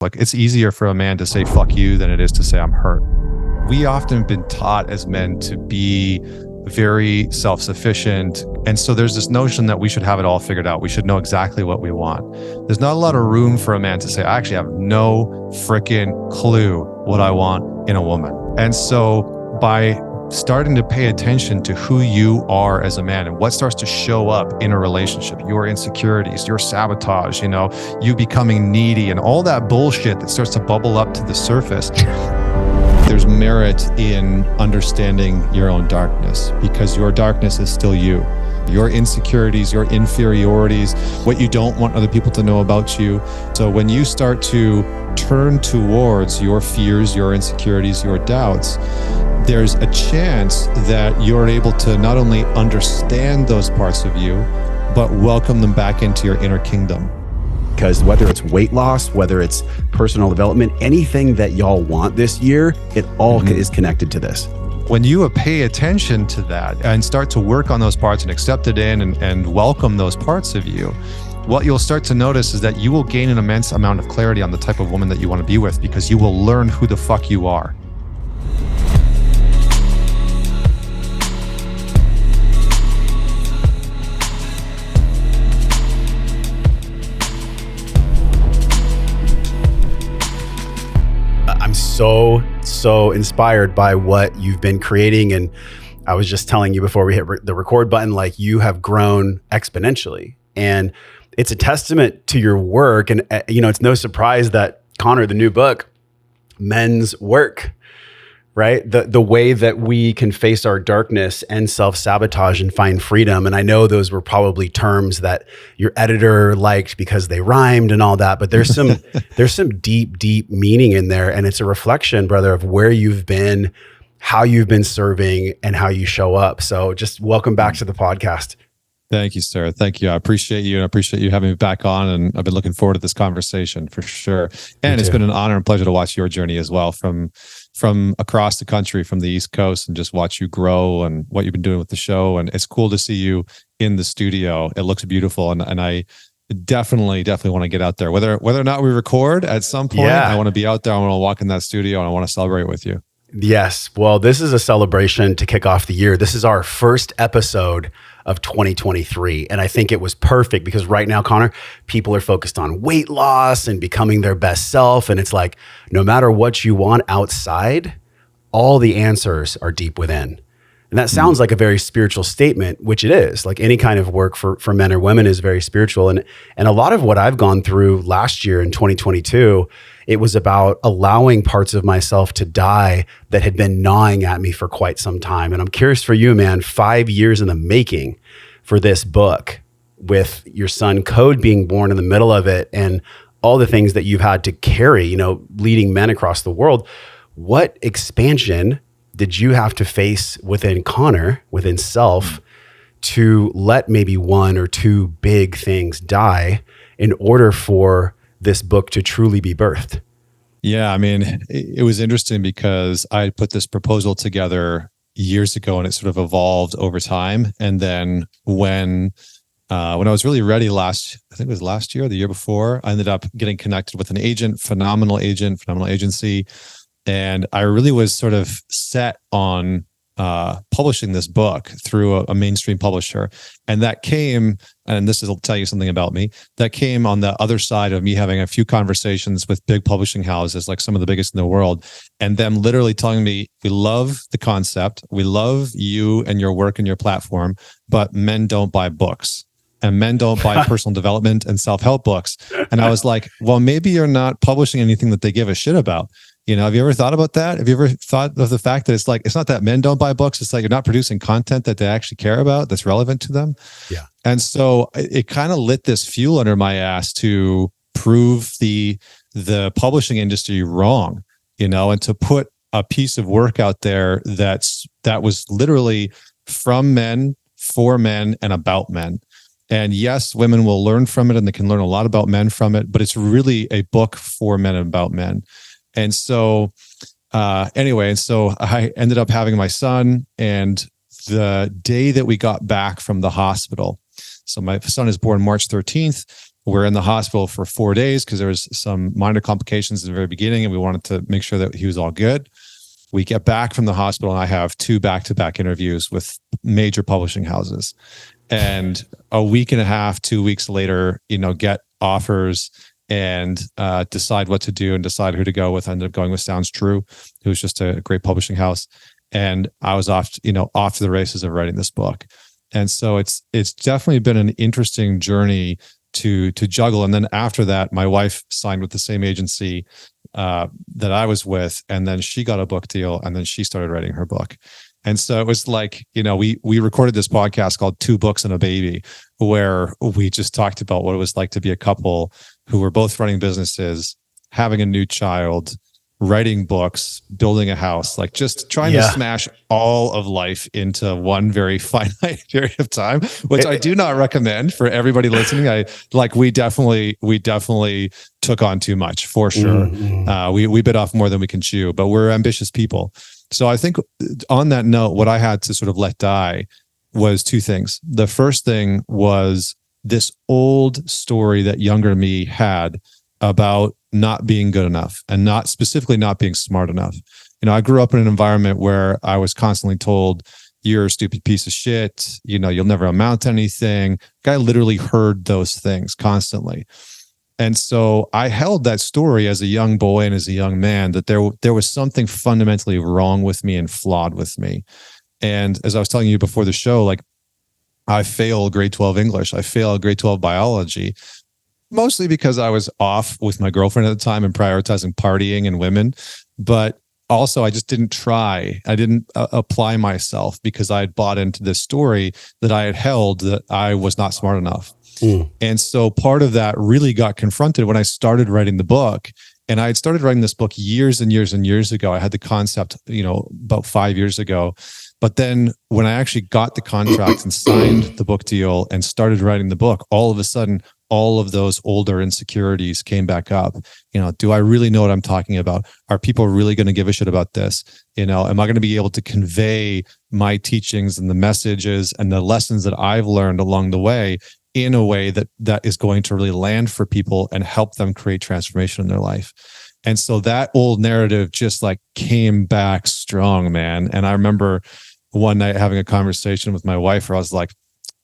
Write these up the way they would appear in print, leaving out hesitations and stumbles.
Like, it's easier for a man to say fuck you than it is to say I'm hurt. We often have been taught as men to be very self-sufficient. And so there's this notion that we should have it all figured out. We should know exactly what we want. There's not a lot of room for a man to say, I actually have no freaking clue what I want in a woman. And so by starting to pay attention to who you are as a man and what starts to show up in a relationship, your insecurities, your sabotage, you becoming needy and all that bullshit that starts to bubble up to the surface. There's merit in understanding your own darkness, because your darkness is still you. Your insecurities, your inferiorities, what you don't want other people to know about you. So when you start to turn towards your fears, your insecurities, your doubts, there's a chance that you're able to not only understand those parts of you, but welcome them back into your inner kingdom. Because whether it's weight loss, whether it's personal development, anything that y'all want this year, it all is connected to this. When you pay attention to that and start to work on those parts and accept it in and welcome those parts of you, what you'll start to notice is that you will gain an immense amount of clarity on the type of woman that you want to be with, because you will learn who the fuck you are. I'm so inspired by what you've been creating. And I was just telling you before we hit the record button, like, you have grown exponentially. And it's a testament to your work. And, it's no surprise that, Connor, the new book, Men's Work, right? The way that we can face our darkness and self-sabotage and find freedom. And I know those were probably terms that your editor liked because they rhymed and all that, but there's some deep meaning in there. And it's a reflection, brother, of where you've been, how you've been serving, and how you show up. So just welcome back to the podcast. Thank you, sir. Thank you. I appreciate you. And I appreciate you having me back on. And I've been looking forward to this conversation for sure. And it's been an honor and pleasure to watch your journey as well, from across the country, from the East Coast, and just watch you grow and what you've been doing with the show. And it's cool to see you in the studio. It looks beautiful. And I definitely want to get out there. Whether or not we record at some point, I want to be out there. I want to walk in that studio and I want to celebrate with you. Yes. Well, this is a celebration to kick off the year. This is our first episode of 2023. And I think it was perfect because right now, Connor, people are focused on weight loss and becoming their best self. And it's like, no matter what you want outside, all the answers are deep within. And that sounds like a very spiritual statement, which it is. Like, any kind of work for men or women is very spiritual. And a lot of what I've gone through last year in 2022, it was about allowing parts of myself to die that had been gnawing at me for quite some time. And I'm curious for you, man, 5 years in the making for this book, with your son Code being born in the middle of it and all the things that you've had to carry, leading men across the world. What expansion did you have to face within Connor, within self, to let maybe one or two big things die in order for this book to truly be birthed? Yeah, I mean, it was interesting because I put this proposal together years ago and it sort of evolved over time. And then when I was really ready I think it was last year, the year before, I ended up getting connected with an agent, phenomenal agency. And I really was sort of set on publishing this book through a mainstream publisher. And that came, and this will tell you something about me, that came on the other side of me having a few conversations with big publishing houses, like some of the biggest in the world, and them literally telling me, we love the concept, we love you and your work and your platform, but men don't buy books. And men don't buy personal development and self-help books. And I was like, well, maybe you're not publishing anything that they give a shit about. Have you ever thought about that? Have you ever thought of the fact that it's not that men don't buy books, it's like you're not producing content that they actually care about, that's relevant to them? Yeah. And so it kind of lit this fuel under my ass to prove the publishing industry wrong, and to put a piece of work out there that was literally from men, for men, and about men. And yes, women will learn from it and they can learn a lot about men from it, but it's really a book for men and about men. And so so I ended up having my son, and the day that we got back from the hospital, so my son is born March 13th. We're in the hospital for 4 days because there was some minor complications in the very beginning, and we wanted to make sure that he was all good. We get back from the hospital, and I have 2 back-to-back interviews with major publishing houses. And a week and a half, 2 weeks later, get offers and decide what to do and decide who to go with. I ended up going with Sounds True, who's just a great publishing house. And I was off to the races of writing this book. And so it's definitely been an interesting journey to juggle. And then after that, my wife signed with the same agency that I was with, and then she got a book deal, and then she started writing her book. And so it was like, we recorded this podcast called 2 Books and a Baby, where we just talked about what it was like to be a couple who were both running businesses, having a new child, writing books, building a house, like just trying to smash all of life into one very finite period of time, which I do not recommend for everybody listening. We definitely took on too much, for sure. We bit off more than we can chew, but we're ambitious people. So I think on that note, what I had to sort of let die was 2 things. The first thing was this old story that younger me had about not being good enough, and not being smart enough. I grew up in an environment where I was constantly told, you're a stupid piece of shit, you'll never amount to anything. I literally heard those things constantly. And so I held that story as a young boy and as a young man, that there was something fundamentally wrong with me and flawed with me. And as I was telling you before the show, like, I failed grade 12 English, I failed grade 12 biology, mostly because I was off with my girlfriend at the time and prioritizing partying and women. But also, I just didn't try. I didn't apply myself because I had bought into this story that I had held, that I was not smart enough. And so part of that really got confronted when I started writing the book. And I had started writing this book years and years and years ago. I had the concept, about 5 years ago. But then when I actually got the contract and signed the book deal and started writing the book, all of a sudden, all of those older insecurities came back up. Do I really know what I'm talking about? Are people really going to give a shit about this? Am I going to be able to convey my teachings and the messages and the lessons that I've learned along the way in a way that is going to really land for people and help them create transformation in their life? And so that old narrative just like came back strong, man. And I remember one night having a conversation with my wife where I was like,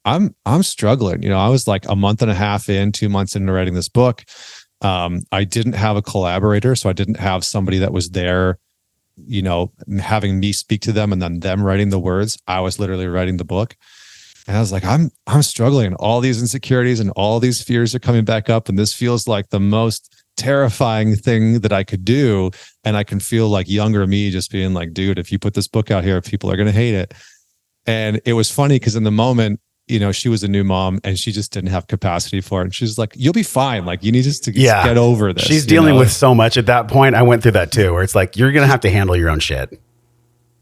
I'm struggling. I was like a month and a half in, 2 months into writing this book. I didn't have a collaborator, so I didn't have somebody that was there, having me speak to them and then them writing the words. I was literally writing the book. And I was like, I'm struggling. All these insecurities and all these fears are coming back up. And this feels like the most terrifying thing that I could do. And I can feel like younger me just being like, dude, if you put this book out here, people are going to hate it. And it was funny because in the moment, she was a new mom and she just didn't have capacity for it. And she's like, you'll be fine. Like, you need just to get over this. She's dealing with so much at that point. I went through that too, where it's like, you're going to have to handle your own shit.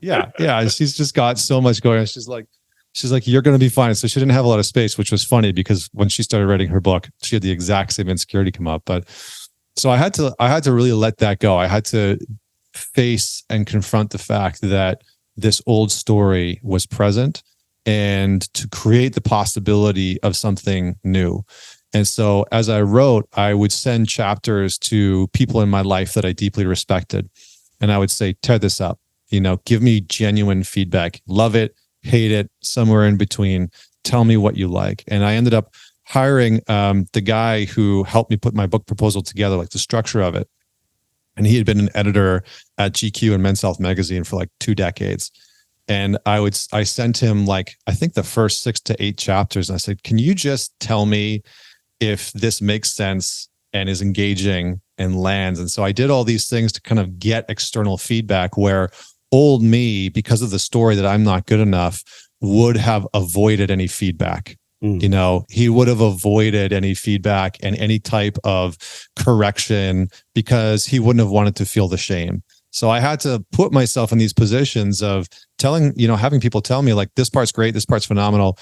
Yeah. She's just got so much going on. She's like, you're going to be fine. So she didn't have a lot of space, which was funny because when she started writing her book, she had the exact same insecurity come up. But so I had to really let that go. I had to face and confront the fact that this old story was present, and to create the possibility of something new. And so as I wrote, I would send chapters to people in my life that I deeply respected. And I would say, tear this up, give me genuine feedback. Love it, hate it, somewhere in between. Tell me what you like. And I ended up hiring the guy who helped me put my book proposal together, like the structure of it. And he had been an editor at GQ and Men's Health magazine for like 2 decades. And I sent him like, I think the first 6 to 8 chapters. And I said, can you just tell me if this makes sense and is engaging and lands? And so I did all these things to kind of get external feedback where old me, because of the story that I'm not good enough, would have avoided any feedback. He would have avoided any feedback and any type of correction because he wouldn't have wanted to feel the shame. So I had to put myself in these positions of having people tell me like, this part's great, this part's phenomenal.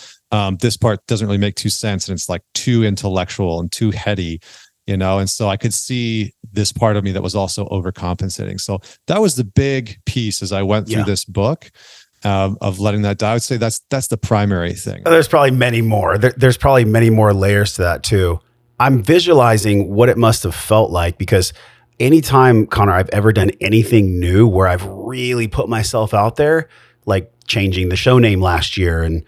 This part doesn't really make too sense. And it's like too intellectual and too heady, and so I could see this part of me that was also overcompensating. So that was the big piece as I went through this book of letting that die. I would say that's the primary thing. There's probably many more. There's probably many more layers to that too. I'm visualizing what it must have felt like, because anytime, Connor, I've ever done anything new where I've really put myself out there, like changing the show name last year and,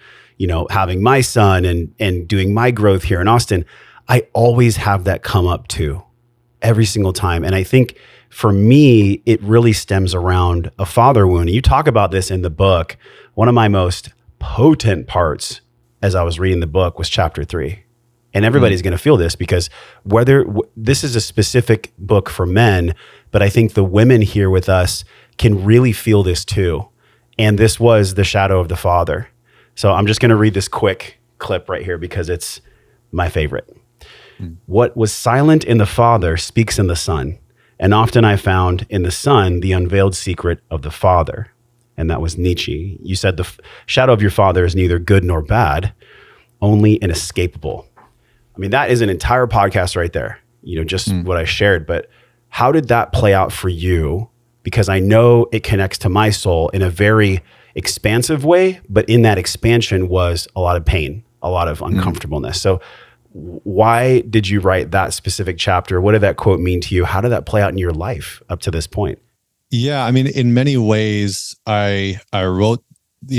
having my son and doing my growth here in Austin, I always have that come up too, every single time. And I think for me, it really stems around a father wound. And you talk about this in the book. One of my most potent parts as I was reading the book was chapter 3. And everybody's going to feel this, because this is a specific book for men, but I think the women here with us can really feel this too. And this was the shadow of the father. So I'm just going to read this quick clip right here because it's my favorite. What was silent in the father speaks in the son. And often I found in the son the unveiled secret of the father. And that was Nietzsche. You said the shadow of your father is neither good nor bad, only inescapable. I mean, that is an entire podcast right there, just what I shared. But how did that play out for you? Because I know it connects to my soul in a very expansive way, but in that expansion was a lot of pain, a lot of uncomfortableness. So why did you write that specific chapter? What did that quote mean to you? How did that play out in your life up to this point? Yeah, I mean, in many ways, I wrote,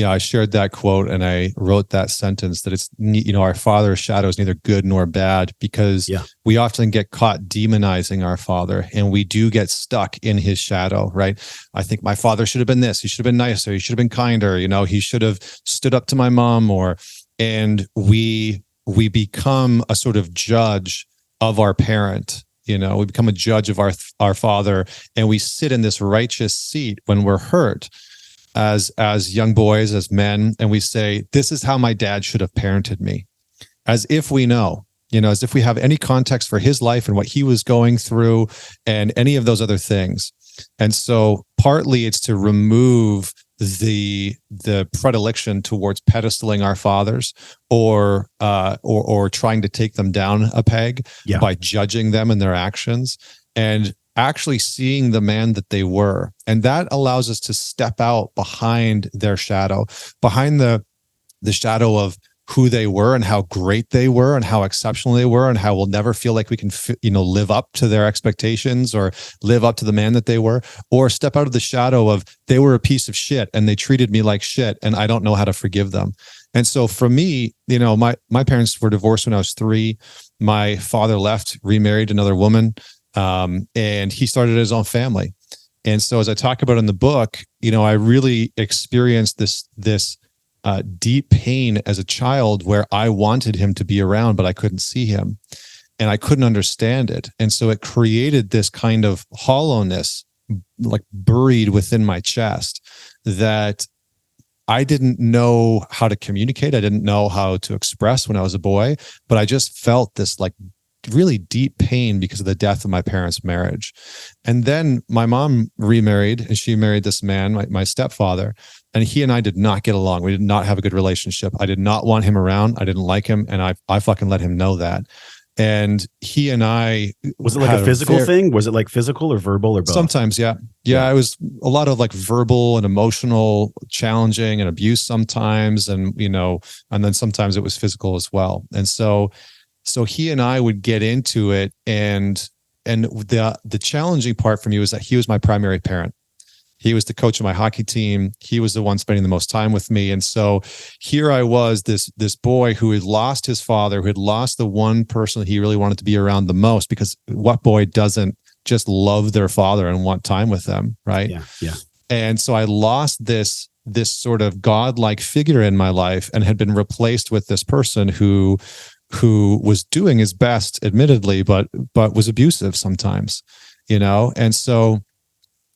I shared that quote and I wrote that sentence that it's, our father's shadow is neither good nor bad, because we often get caught demonizing our father and we do get stuck in his shadow, right? I think my father should have been this. He should have been nicer. He should have been kinder. He should have stood up to my mom and we become a sort of judge of our parent. We become a judge of our father, and we sit in this righteous seat when we're hurt as young boys, as men, and we say, this is how my dad should have parented me, as if we know, as if we have any context for his life and what he was going through and any of those other things. And so partly it's to remove the predilection towards pedestaling our fathers or trying to take them down a peg by judging them and their actions, and actually seeing the man that they were. And that allows us to step out behind their shadow, behind the shadow of who they were and how great they were and how exceptional they were and how we'll never feel like we can, live up to their expectations or live up to the man that they were, or step out of the shadow of they were a piece of shit and they treated me like shit and I don't know how to forgive them. And so for me, my parents were divorced when I was 3. My father left, remarried another woman, and he started his own family. And so as I talk about in the book, I really experienced this deep pain as a child where I wanted him to be around, but I couldn't see him and I couldn't understand it. And so it created this kind of hollowness, like buried within my chest, that I didn't know how to communicate. I didn't know how to express when I was a boy, but I just felt this like really deep pain because of the death of my parents' marriage. And then my mom remarried and she married this man, my stepfather, and he and I did not get along. We did not have a good relationship. I did not want him around. I didn't like him. And I fucking let him know that. And he and I... Was it like a physical thing? Was it like physical or verbal or both? Sometimes, yeah. Yeah, it was a lot of like verbal and emotional challenging and abuse sometimes. And, and then sometimes it was physical as well. And so he and I would get into it, and the challenging part for me was that he was my primary parent. He was the coach of my hockey team. He was the one spending the most time with me. And so here I was, this boy who had lost his father, who had lost the one person that he really wanted to be around the most, because what boy doesn't just love their father and want time with them, right? Yeah. And so I lost this sort of godlike figure in my life and had been replaced with this person who was doing his best, admittedly, but was abusive sometimes, And so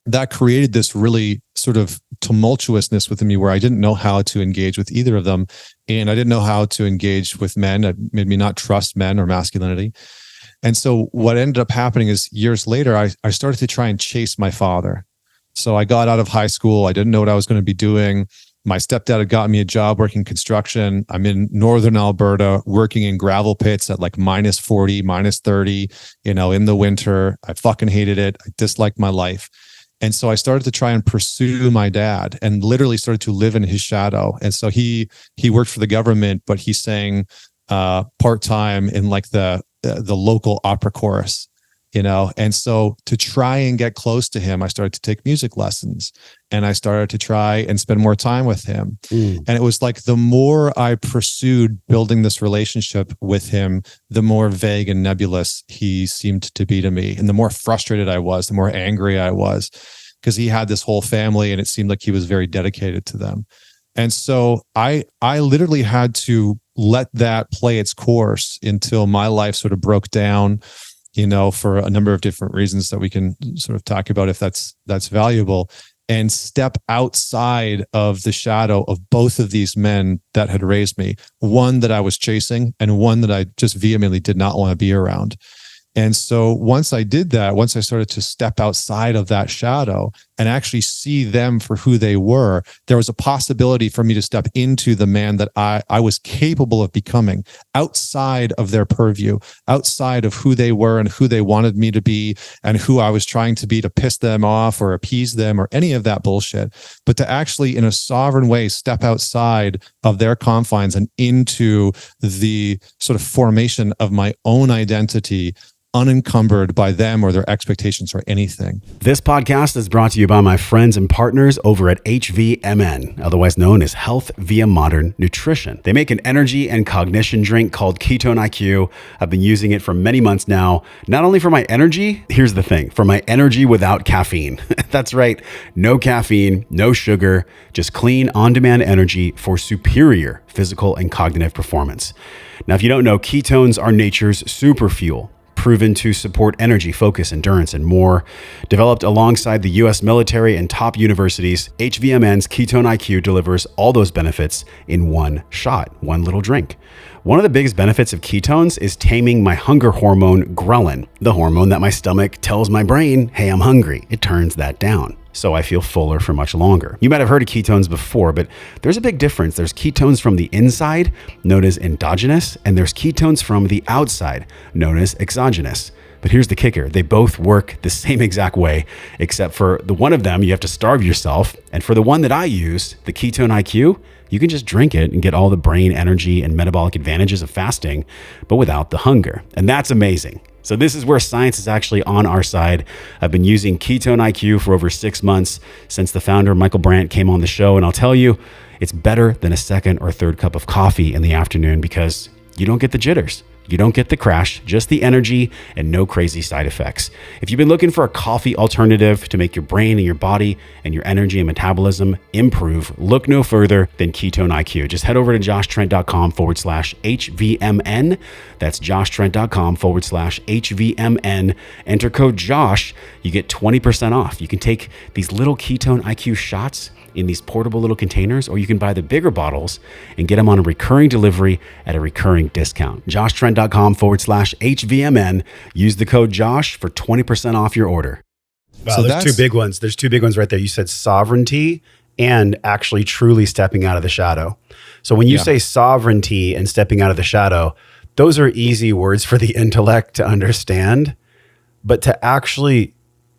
that created this really sort of tumultuousness within me where I didn't know how to engage with either of them. And I didn't know how to engage with men. It made me not trust men or masculinity. And so what ended up happening is years later, I started to try and chase my father. So I got out of high school. I didn't know what I was going to be doing. My stepdad had gotten me a job working construction. I'm in northern Alberta working in gravel pits at like minus 40, minus 30, in the winter. I fucking hated it. I disliked my life. And so I started to try and pursue my dad and literally started to live in his shadow. And so he worked for the government, but he sang part-time in like the the local opera chorus, and so to try and get close to him, I started to take music lessons, and I started to try and spend more time with him. And it was like the more I pursued building this relationship with him, the more vague and nebulous he seemed to be to me, and the more frustrated I was, the more angry I was, because he had this whole family and it seemed like he was very dedicated to them. And so I literally had to let that play its course until my life sort of broke down, for a number of different reasons that we can sort of talk about if that's valuable, and step outside of the shadow of both of these men that had raised me, one that I was chasing and one that I just vehemently did not want to be around. And so once I did that, once I started to step outside of that shadow and actually see them for who they were, there was a possibility for me to step into the man that I was capable of becoming outside of their purview, outside of who they were and who they wanted me to be and who I was trying to be to piss them off or appease them or any of that bullshit, but to actually in a sovereign way step outside of their confines and into the sort of formation of my own identity, unencumbered by them or their expectations or anything. This podcast is brought to you by my friends and partners over at HVMN, otherwise known as Health via Modern Nutrition. They make an energy and cognition drink called Ketone IQ. I've been using it for many months now, not only for my energy, here's the thing, for my energy without caffeine. That's right, no caffeine, no sugar, just clean, on-demand energy for superior physical and cognitive performance. Now, if you don't know, ketones are nature's super fuel, proven to support energy, focus, endurance, and more. Developed alongside the US military and top universities, HVMN's Ketone IQ delivers all those benefits in one shot, one little drink. One of the biggest benefits of ketones is taming my hunger hormone, ghrelin, the hormone that my stomach tells my brain, hey, I'm hungry. It turns that down, so I feel fuller for much longer. You might have heard of ketones before, but there's a big difference. There's ketones from the inside, known as endogenous, and there's ketones from the outside, known as exogenous. But here's the kicker. They both work the same exact way, except for the one of them, you have to starve yourself. And for the one that I use, the Ketone IQ, you can just drink it and get all the brain energy and metabolic advantages of fasting, but without the hunger. And that's amazing. So this is where science is actually on our side. I've been using Ketone IQ for over 6 months since the founder, Michael Brandt, came on the show. And I'll tell you, it's better than a second or third cup of coffee in the afternoon because you don't get the jitters. You don't get the crash, just the energy and no crazy side effects. If you've been looking for a coffee alternative to make your brain and your body and your energy and metabolism improve, look no further than Ketone IQ. Just head over to joshtrent.com/HVMN. That's joshtrent.com/HVMN. Enter code JOSH. You get 20% off. You can take these little Ketone IQ shots in these portable little containers, or you can buy the bigger bottles and get them on a recurring delivery at a recurring discount. joshtrent.com/HVMN. Use the code JOSH for 20% off your order. Wow, so there's two big ones. There's two big ones right there. You said sovereignty and actually truly stepping out of the shadow. So when you say sovereignty and stepping out of the shadow, those are easy words for the intellect to understand, but to actually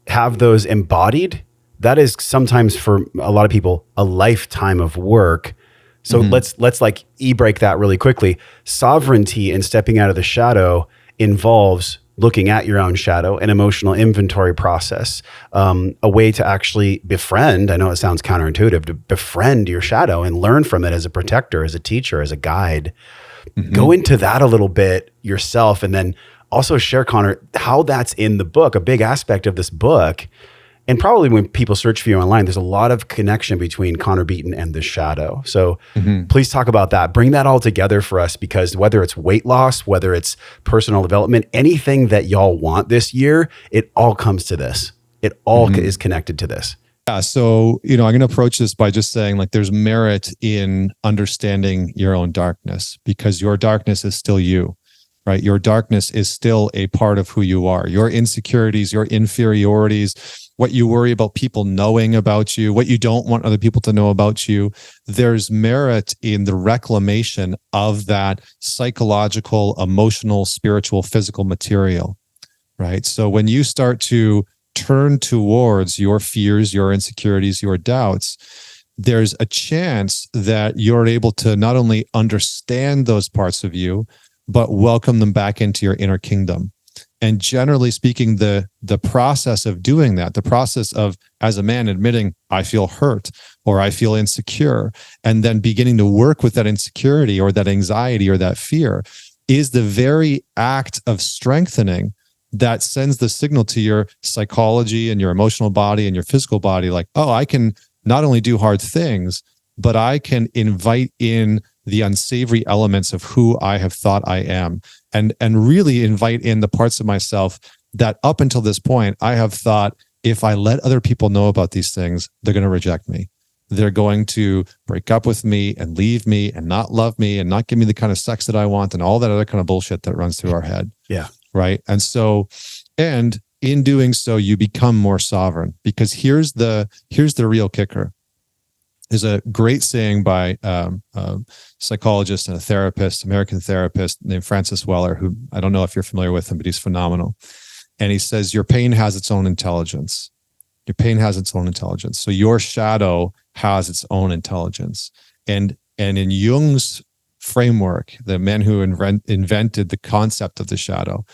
have those embodied, that is sometimes for a lot of people a lifetime of work. So let's like break that really quickly. Sovereignty and stepping out of the shadow involves looking at your own shadow, an emotional inventory process, a way to actually befriend. I know it sounds counterintuitive, to befriend your shadow and learn from it as a protector, as a teacher, as a guide. Go into that a little bit yourself, and then also share, Connor, how that's in the book. A big aspect of this book. And probably when people search for you online, there's a lot of connection between Connor Beaton and the shadow. So please talk about that. Bring that all together for us, because whether it's weight loss, whether it's personal development, anything that y'all want this year, it all comes to this. It all is connected to this. Yeah. So, I'm going to approach this by just saying, like, there's merit in understanding your own darkness, because your darkness is still you. Right? Your darkness is still a part of who you are. Your insecurities, your inferiorities, what you worry about people knowing about you, what you don't want other people to know about you. There's merit in the reclamation of that psychological, emotional, spiritual, physical material, right? So when you start to turn towards your fears, your insecurities, your doubts, there's a chance that you're able to not only understand those parts of you, but welcome them back into your inner kingdom. And generally speaking, the process of doing that, the process of, as a man, admitting, I feel hurt or I feel insecure, and then beginning to work with that insecurity or that anxiety or that fear, is the very act of strengthening that sends the signal to your psychology and your emotional body and your physical body, like, oh, I can not only do hard things, but I can invite in the unsavory elements of who I have thought I am, and really invite in the parts of myself that up until this point, I have thought, if I let other people know about these things, they're going to reject me. They're going to break up with me and leave me and not love me and not give me the kind of sex that I want and all that other kind of bullshit that runs through our head. Yeah. Right. And so, and in doing so, you become more sovereign, because here's the real kicker. There's a great saying by a psychologist and a therapist, American therapist named Francis Weller, who I don't know if you're familiar with him, but he's phenomenal. And he says, your pain has its own intelligence. Your pain has its own intelligence. So your shadow has its own intelligence. And in Jung's framework, the man who invented the concept of the shadow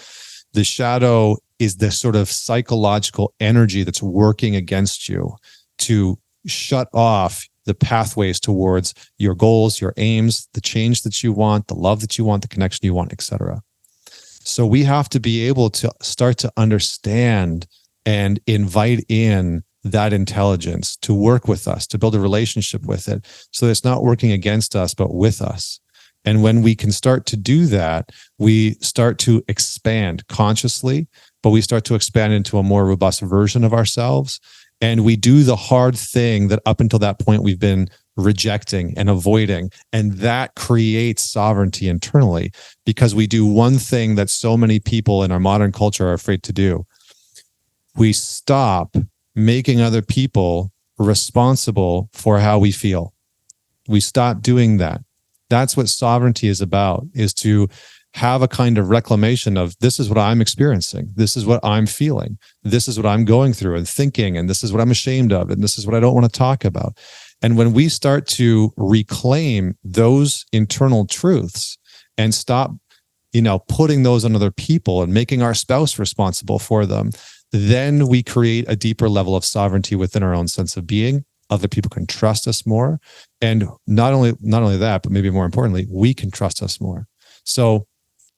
is the sort of psychological energy that's working against you to shut off the pathways towards your goals, your aims, the change that you want, the love that you want, the connection you want, etc. So we have to be able to start to understand and invite in that intelligence to work with us, to build a relationship with it, so that it's not working against us, but with us. And when we can start to do that, we start to expand consciously, but we start to expand into a more robust version of ourselves. And we do the hard thing that up until that point we've been rejecting and avoiding. And that creates sovereignty internally, because we do one thing that so many people in our modern culture are afraid to do. We stop making other people responsible for how we feel. We stop doing that. That's what sovereignty is about, is to have a kind of reclamation of, this is what I'm experiencing. This is what I'm feeling. This is what I'm going through and thinking. And this is what I'm ashamed of. And this is what I don't want to talk about. And when we start to reclaim those internal truths and stop, putting those on other people and making our spouse responsible for them, then we create a deeper level of sovereignty within our own sense of being. Other people can trust us more. And not only that, but maybe more importantly, we can trust us more. So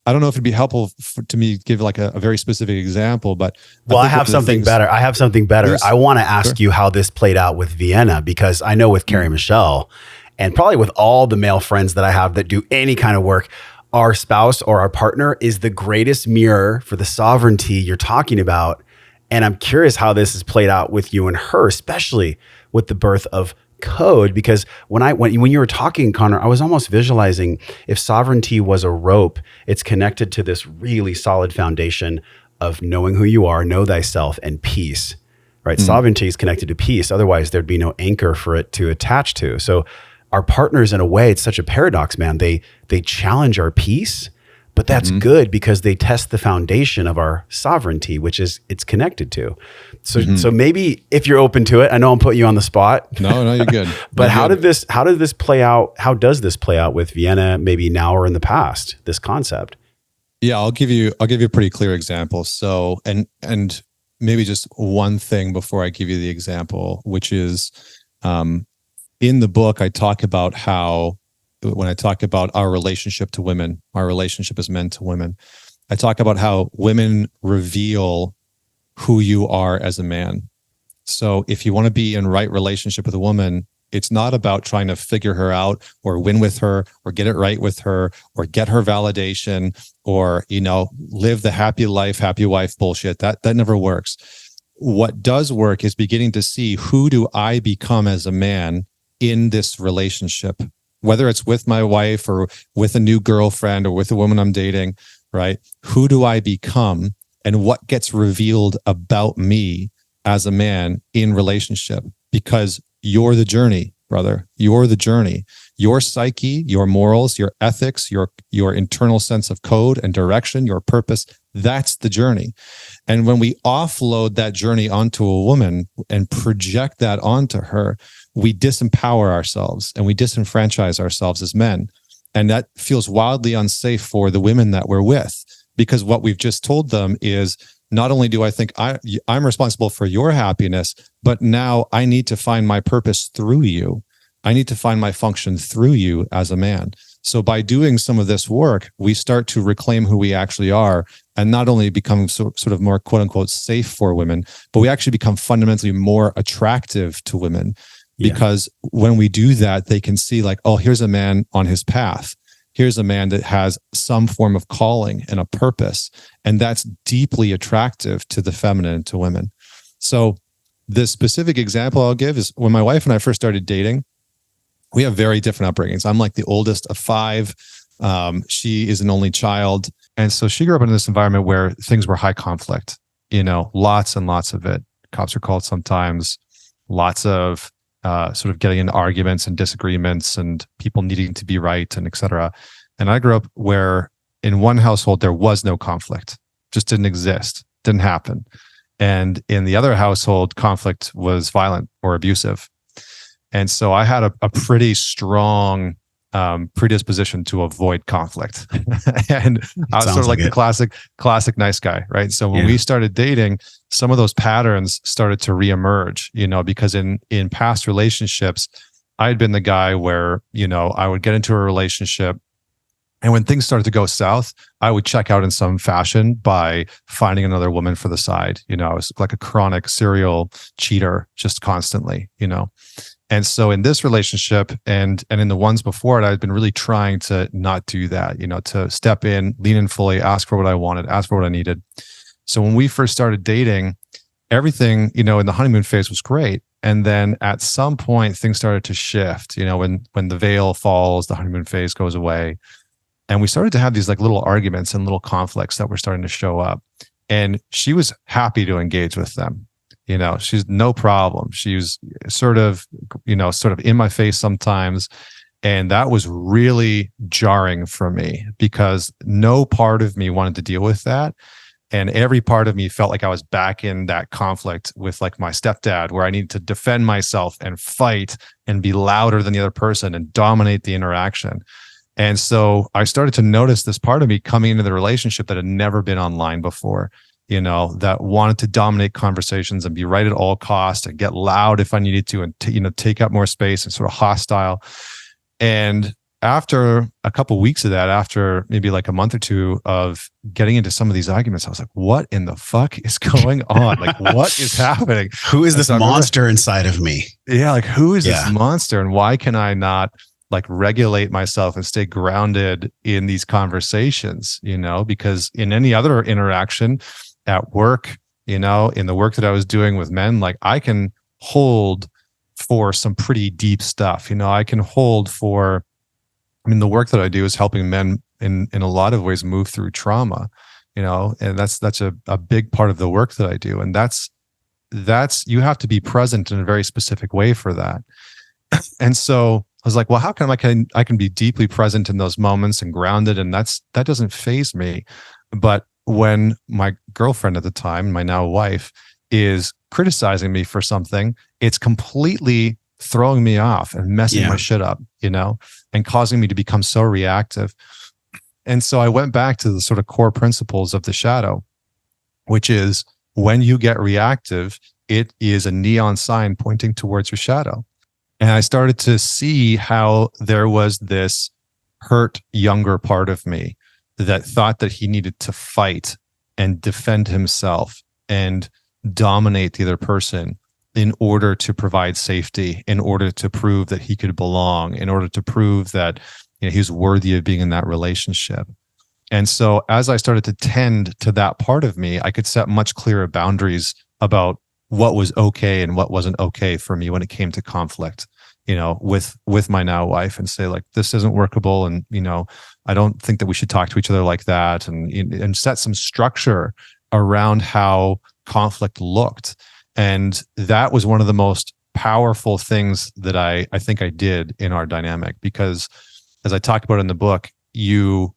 I don't know if it'd be helpful to me to give like a very specific example, but I have something better. Yes. I want to ask you how this played out with Vienna, because I know with Carrie Michelle, and probably with all the male friends that I have that do any kind of work, our spouse or our partner is the greatest mirror for the sovereignty you're talking about. And I'm curious how this has played out with you and her, especially with the birth of code, because when you were talking, Connor, I was almost visualizing, if sovereignty was a rope, it's connected to this really solid foundation of knowing who you are, know thyself, and peace, right? Mm-hmm. Sovereignty is connected to peace. Otherwise, there'd be no anchor for it to attach to. So our partners, in a way, it's such a paradox, man. They challenge our peace, but that's good because they test the foundation of our sovereignty, which is it's connected to. So maybe if you're open to it, I know I'm putting you on the spot. No, you're good. But how did this play out? How does this play out with Vienna, maybe now or in the past, this concept? Yeah, I'll give you a pretty clear example. So, and maybe just one thing before I give you the example, which is, in the book, I talk about how, when I talk about our relationship to women, our relationship as men to women, I talk about how women reveal who you are as a man. So if you want to be in right relationship with a woman, it's not about trying to figure her out or win with her or get it right with her or get her validation or, live the happy life, happy wife bullshit. That never works. What does work is beginning to see, who do I become as a man in this relationship? Whether it's with my wife or with a new girlfriend or with a woman I'm dating, right? Who do I become, and what gets revealed about me as a man in relationship? Because you're the journey, brother. You're the journey. Your psyche, your morals, your ethics, your internal sense of code and direction, your purpose, that's the journey. And when we offload that journey onto a woman and project that onto her, we disempower ourselves and we disenfranchise ourselves as men. And that feels wildly unsafe for the women that we're with, because what we've just told them is, not only do I think I'm responsible for your happiness, but now I need to find my purpose through you. I need to find my function through you as a man. So by doing some of this work, we start to reclaim who we actually are, and not only become sort of more quote unquote safe for women, but we actually become fundamentally more attractive to women. Because when we do that, they can see like, oh, here's a man on his path. Here's a man that has some form of calling and a purpose. And that's deeply attractive to the feminine and to women. So the specific example I'll give is when my wife and I first started dating, we have very different upbringings. I'm like the oldest of 5. She is an only child. And so she grew up in this environment where things were high conflict, lots and lots of it. Cops are called sometimes, lots of sort of getting into arguments and disagreements and people needing to be right and et cetera. And I grew up where in one household, there was no conflict, just didn't exist, didn't happen. And in the other household, conflict was violent or abusive. And so I had a pretty strong predisposition to avoid conflict. And I was sort of like the classic nice guy, right? So when we started dating, some of those patterns started to reemerge, because in past relationships, I had been the guy where, I would get into a relationship, and when things started to go south, I would check out in some fashion by finding another woman for the side. I was like a chronic serial cheater, just constantly, And so in this relationship and in the ones before it, I'd been really trying to not do that, to step in, lean in fully, ask for what I wanted, ask for what I needed. So when we first started dating, everything, in the honeymoon phase was great. And then at some point, things started to shift, when the veil falls, the honeymoon phase goes away. And we started to have these like little arguments and little conflicts that were starting to show up. And she was happy to engage with them. She's no problem. She was sort of in my face sometimes. And that was really jarring for me because no part of me wanted to deal with that. And every part of me felt like I was back in that conflict with like my stepdad, where I needed to defend myself and fight and be louder than the other person and dominate the interaction. And so I started to notice this part of me coming into the relationship that had never been online before. That wanted to dominate conversations and be right at all costs and get loud if I needed to, and take up more space and sort of hostile. And after a couple of weeks of that, after maybe like a month or two of getting into some of these arguments, I was like, what in the fuck is going on? Like, what is happening? Who is this monster inside of me? Yeah. Like, who is this monster? And why can I not like regulate myself and stay grounded in these conversations, because in any other interaction, at work, in the work that I was doing with men, like I can hold for some pretty deep stuff. I can hold for, the work that I do is helping men in a lot of ways move through trauma, and that's a big part of the work that I do. And that's, you have to be present in a very specific way for that. And so I was like, well, how come I can be deeply present in those moments and grounded? And that doesn't faze me. But when my girlfriend at the time, my now wife, is criticizing me for something, it's completely throwing me off and messing my shit up, and causing me to become so reactive. And so I went back to the sort of core principles of the shadow, which is when you get reactive, it is a neon sign pointing towards your shadow. And I started to see how there was this hurt younger part of me that thought that he needed to fight and defend himself and dominate the other person in order to provide safety, in order to prove that he could belong, in order to prove that he's worthy of being in that relationship. And so as I started to tend to that part of me, I could set much clearer boundaries about what was okay and what wasn't okay for me when it came to conflict, with my now wife, and say like, this isn't workable. And, I don't think that we should talk to each other like that, and set some structure around how conflict looked. And that was one of the most powerful things that I think I did in our dynamic, because as I talked about in the book, you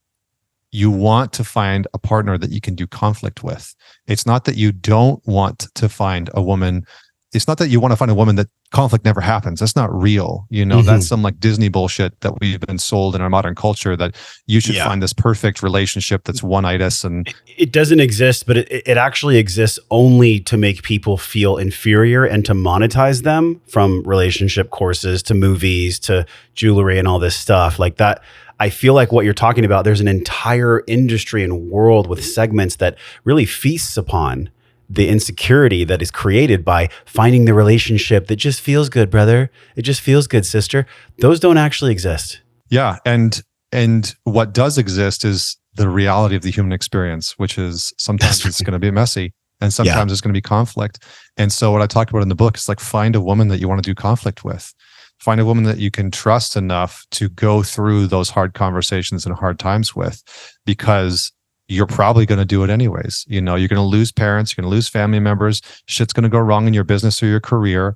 want to find a partner that you can do conflict with. It's not that you don't want to find a woman it's not that you want to find a woman that conflict never happens. That's not real. That's some like Disney bullshit that we've been sold in our modern culture, that you should find this perfect relationship that's one-itis. And it doesn't exist, but it actually exists only to make people feel inferior and to monetize them, from relationship courses to movies to jewelry and all this stuff like that. I feel like what you're talking about, there's an entire industry and world with segments that really feasts upon the insecurity that is created by finding the relationship that just feels good, brother. It just feels good, sister. Those don't actually exist. Yeah. And what does exist is the reality of the human experience, which is sometimes it's going to be messy and sometimes it's going to be conflict. And so what I talked about in the book is like, find a woman that you want to do conflict with. Find a woman that you can trust enough to go through those hard conversations and hard times with, because you're probably going to do it anyways. You're going to lose parents, you're going to lose family members, shit's going to go wrong in your business or your career.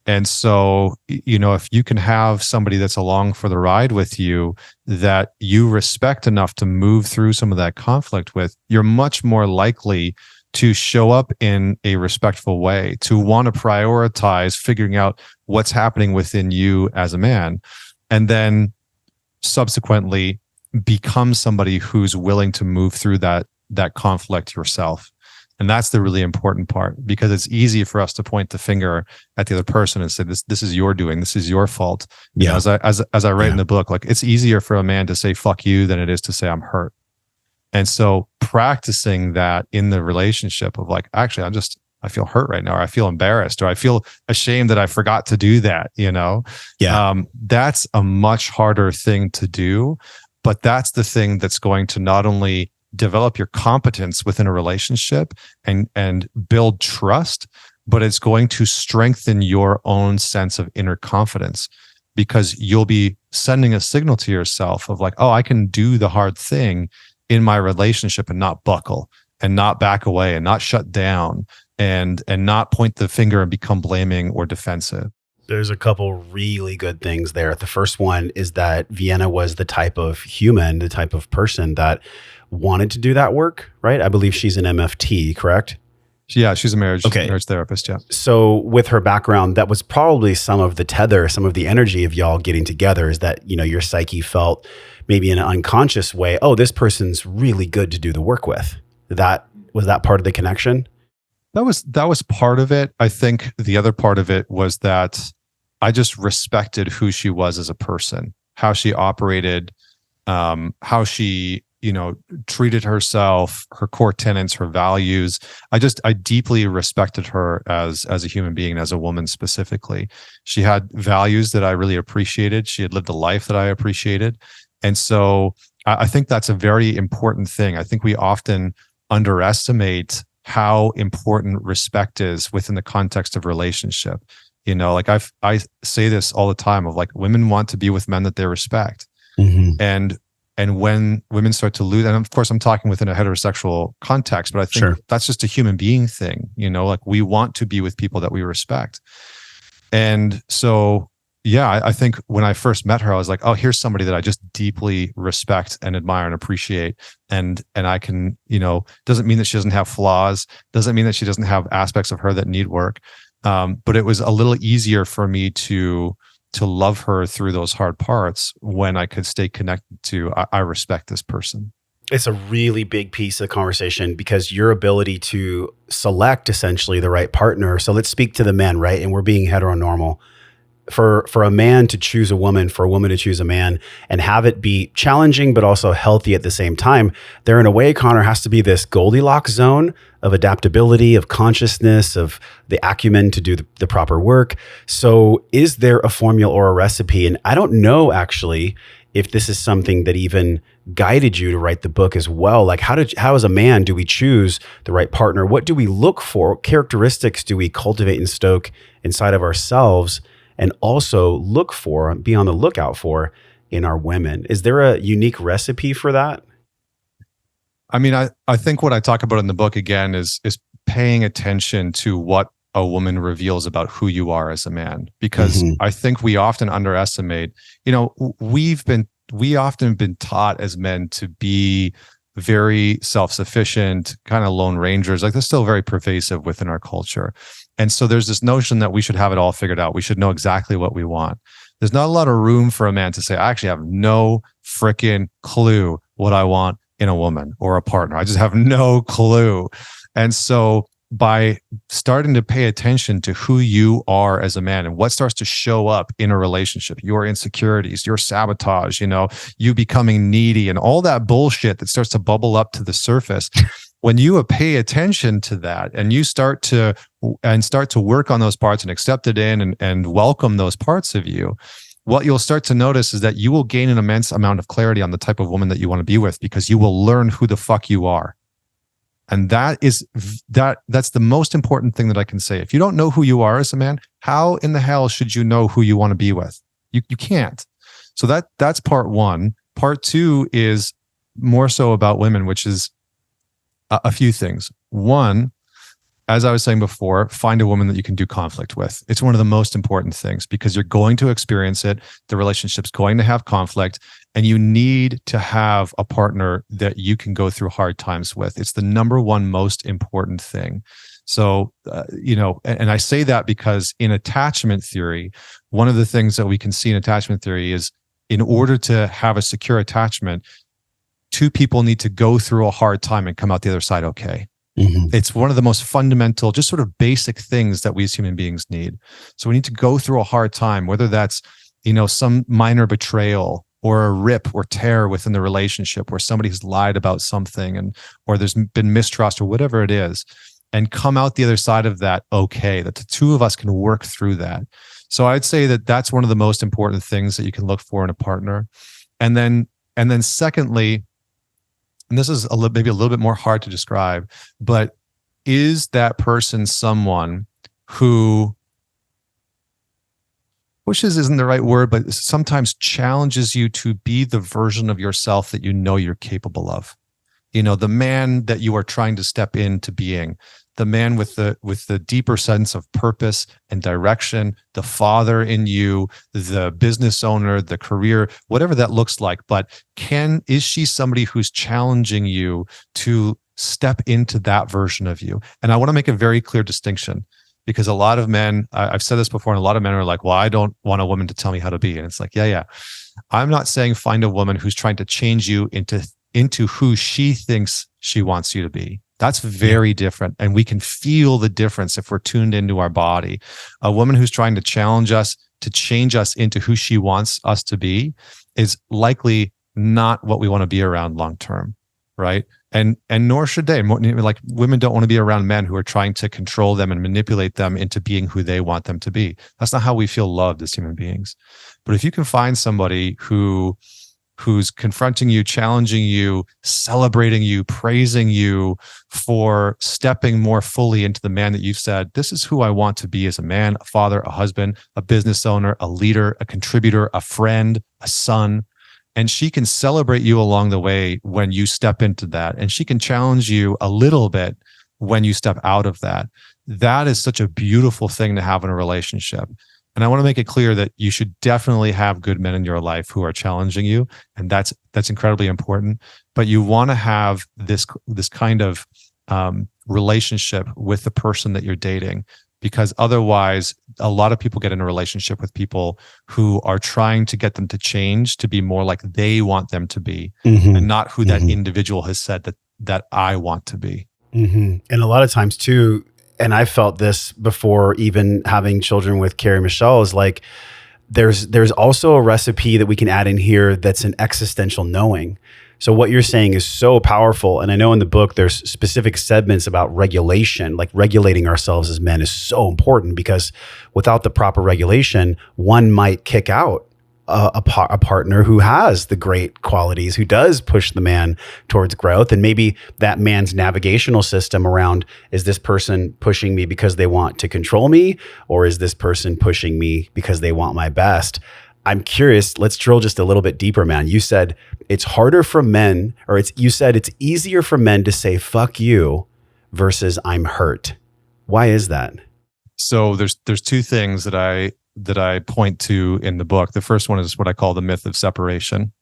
And so, if you can have somebody that's along for the ride with you, that you respect enough to move through some of that conflict with, you're much more likely to show up in a respectful way, to want to prioritize figuring out what's happening within you as a man, and then subsequently become somebody who's willing to move through that conflict yourself. And that's the really important part, because it's easy for us to point the finger at the other person and say, this is your doing, this is your fault. As I write in the book, like, it's easier for a man to say fuck you than it is to say I'm hurt. And so practicing that in the relationship of like, actually, I feel hurt right now, or I feel embarrassed, or I feel ashamed that I forgot to do that, that's a much harder thing to do. But that's the thing that's going to not only develop your competence within a relationship and build trust, but it's going to strengthen your own sense of inner confidence, because you'll be sending a signal to yourself of like, oh, I can do the hard thing in my relationship and not buckle and not back away and not shut down and not point the finger and become blaming or defensive. There's a couple really good things there. The first one is that Vienna was the type of human, the type of person that wanted to do that work, right? I believe she's an MFT, correct? Yeah, she's a marriage therapist, yeah. So with her background, that was probably some of the tether, some of the energy of y'all getting together, is that, your psyche felt maybe in an unconscious way, oh, this person's really good to do the work with. Was that part of the connection? That was part of it. I think the other part of it was that I just respected who she was as a person, how she operated, how she, treated herself, her core tenets, her values. I deeply respected her as a human being, as a woman specifically. She had values that I really appreciated. She had lived a life that I appreciated. And so I think that's a very important thing. I think we often underestimate how important respect is within the context of relationship. Like I say this all the time of like, women want to be with men that they respect. Mm-hmm. And when women start to lose, and of course I'm talking within a heterosexual context, but I think that's just a human being thing, like we want to be with people that we respect. And so, yeah, I think when I first met her, I was like, oh, here's somebody that I just deeply respect and admire and appreciate. And I can, doesn't mean that she doesn't have flaws, doesn't mean that she doesn't have aspects of her that need work. But it was a little easier for me to love her through those hard parts when I could stay connected to, I respect this person. It's a really big piece of the conversation, because your ability to select essentially the right partner. So let's speak to the men, right? And we're being heteronormal. For a man to choose a woman, for a woman to choose a man, and have it be challenging but also healthy at the same time, there in a way, Connor, has to be this Goldilocks zone of adaptability, of consciousness, of the acumen to do the proper work. So is there a formula or a recipe? And I don't know actually if this is something that even guided you to write the book as well. Like how as a man do we choose the right partner? What do we look for? What characteristics do we cultivate and stoke inside of ourselves? And also be on the lookout for in our women. Is there a unique recipe for that? I mean, I think what I talk about in the book again is paying attention to what a woman reveals about who you are as a man, because I think we often underestimate, we often been taught as men to be very self-sufficient, kind of lone rangers. Like that's still very pervasive within our culture. And so there's this notion that we should have it all figured out. We should know exactly what we want. There's not a lot of room for a man to say, I actually have no freaking clue what I want in a woman or a partner. I just have no clue. And so by starting to pay attention to who you are as a man and what starts to show up in a relationship, your insecurities, your sabotage, you becoming needy and all that bullshit that starts to bubble up to the surface. When you pay attention to that and you start to work on those parts and accept it in and welcome those parts of you, what you'll start to notice is that you will gain an immense amount of clarity on the type of woman that you want to be with, because you will learn who the fuck you are. And that's the most important thing that I can say. If you don't know who you are as a man, how in the hell should you know who you want to be with? You can't. So that's part one. Part two is more so about women, which is a few things. One, as I was saying before, find a woman that you can do conflict with. It's one of the most important things, because you're going to experience it. The relationship's going to have conflict, and you need to have a partner that you can go through hard times with. It's the number one most important thing. So, and I say that because in attachment theory, one of the things that we can see in attachment theory is, in order to have a secure attachment, two people need to go through a hard time and come out the other side okay. Mm-hmm. It's one of the most fundamental, just sort of basic things that we as human beings need. So we need to go through a hard time, whether that's, some minor betrayal or a rip or tear within the relationship where somebody has lied about something or there's been mistrust or whatever it is, and come out the other side of that okay, that the two of us can work through that. So I'd say that that's one of the most important things that you can look for in a partner. And then secondly, and this is maybe a little bit more hard to describe, but is that person someone who pushes isn't the right word, but sometimes challenges you to be the version of yourself that you know you're capable of? The man that you are trying to step into being, the man with the deeper sense of purpose and direction, the father in you, the business owner, the career, whatever that looks like. But is she somebody who's challenging you to step into that version of you? And I want to make a very clear distinction, because a lot of men, I've said this before, and a lot of men are like, well, I don't want a woman to tell me how to be. And it's like, yeah. I'm not saying find a woman who's trying to change you into who she thinks she wants you to be. That's very different. And we can feel the difference if we're tuned into our body. A woman who's trying to challenge us, to change us into who she wants us to be, is likely not what we want to be around long-term, right? And nor should they. Like, women don't want to be around men who are trying to control them and manipulate them into being who they want them to be. That's not how we feel loved as human beings. But if you can find somebody who's confronting you, challenging you, celebrating you, praising you for stepping more fully into the man that you've said, this is who I want to be as a man, a father, a husband, a business owner, a leader, a contributor, a friend, a son. And she can celebrate you along the way when you step into that. And she can challenge you a little bit when you step out of that. That is such a beautiful thing to have in a relationship. And I want to make it clear that you should definitely have good men in your life who are challenging you, and that's incredibly important. But you want to have this kind of relationship with the person that you're dating, because otherwise, a lot of people get in a relationship with people who are trying to get them to change to be more like they want them to be, and not who that individual has said that I want to be. And a lot of times too, and I felt this before even having children with Carrie Michelle, is like, there's also a recipe that we can add in here that's an existential knowing. So what you're saying is so powerful. And I know in the book, there's specific segments about regulation, like regulating ourselves as men is so important, because without the proper regulation, one might kick out a partner who has the great qualities, who does push the man towards growth. And maybe that man's navigational system around, is this person pushing me because they want to control me? Or is this person pushing me because they want my best? I'm curious, let's drill just a little bit deeper, man. You said it's harder for men, or you said it's easier for men to say, fuck you, versus I'm hurt. Why is that? So there's two things that I point to in the book. The first one is what I call the myth of separation.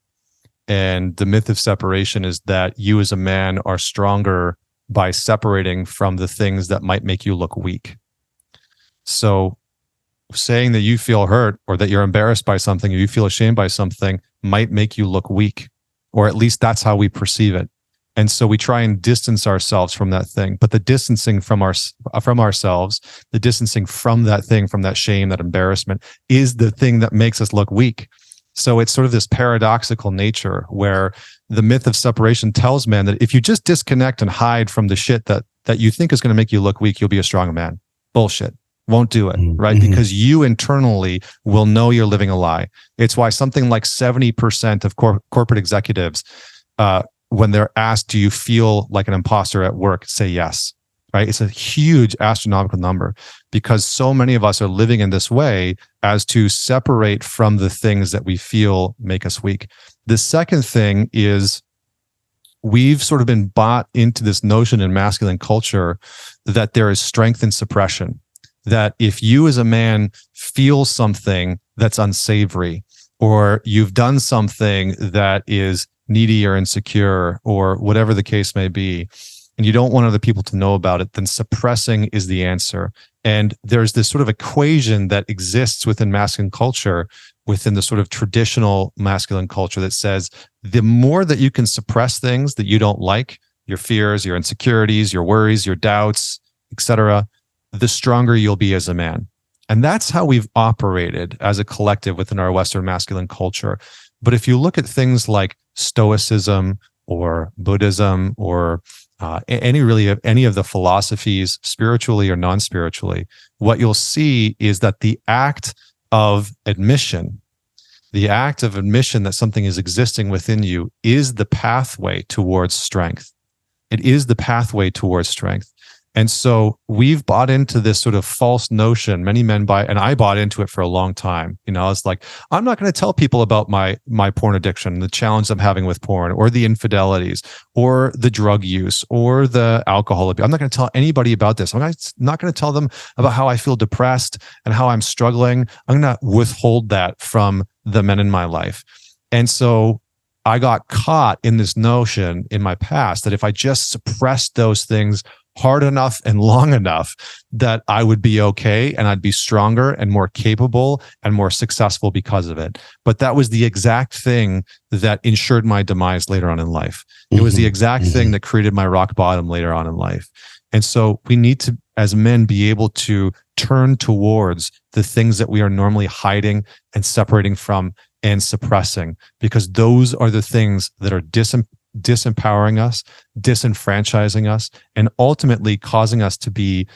And the myth of separation is that you as a man are stronger by separating from the things that might make you look weak. So saying that you feel hurt or that you're embarrassed by something or you feel ashamed by something might make you look weak, or at least that's how we perceive it. And so we try and distance ourselves from that thing. But the distancing from ourselves, the distancing from that thing, from that shame, that embarrassment, is the thing that makes us look weak. So it's sort of this paradoxical nature where the myth of separation tells men that if you just disconnect and hide from the shit that you think is going to make you look weak, you'll be a strong man. Bullshit. Won't do it, right? Mm-hmm. Because you internally will know you're living a lie. It's why something like 70% of corporate executives, when they're asked, do you feel like an imposter at work, say yes, right? It's a huge astronomical number because so many of us are living in this way as to separate from the things that we feel make us weak. The second thing is we've sort of been bought into this notion in masculine culture that there is strength in suppression. That if you as a man feel something that's unsavory, or you've done something that is needy or insecure, or whatever the case may be, and you don't want other people to know about it, then suppressing is the answer. And there's this sort of equation that exists within masculine culture, within the sort of traditional masculine culture, that says the more that you can suppress things that you don't like, your fears, your insecurities, your worries, your doubts, etc., the stronger you'll be as a man. And that's how we've operated as a collective within our Western masculine culture. But if you look at things like Stoicism or Buddhism or any of the philosophies, spiritually or non-spiritually, what you'll see is that the act of admission that something is existing within you is the pathway towards strength. It is the pathway towards strength. And so we've bought into this sort of false notion. Many men and I bought into it for a long time. You know, it's like, I'm not going to tell people about my porn addiction, the challenge I'm having with porn, or the infidelities, or the drug use, or the alcohol abuse. I'm not going to tell anybody about this. I'm not going to tell them about how I feel depressed and how I'm struggling. I'm going to withhold that from the men in my life. And so I got caught in this notion in my past that if I just suppressed those things hard enough and long enough, that I would be okay and I'd be stronger and more capable and more successful because of it. But that was the exact thing that ensured my demise later on in life. It was the exact thing that created my rock bottom later on in life. And so we need to, as men, be able to turn towards the things that we are normally hiding and separating from and suppressing, because those are the things that are disempowering us, disenfranchising us, and ultimately causing us to be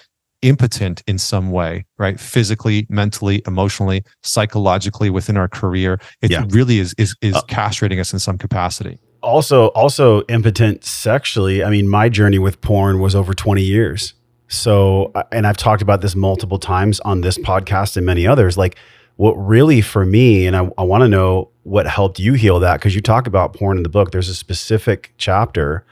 impotent in some way, right? Physically, mentally, emotionally, psychologically, within our career. It really is castrating us in some capacity. Also impotent sexually. I mean, my journey with porn was over 20 years. So, and I've talked about this multiple times on this podcast and many others, like what really for me, and I want to know what helped you heal that, because you talk about porn in the book. There's a specific chapter.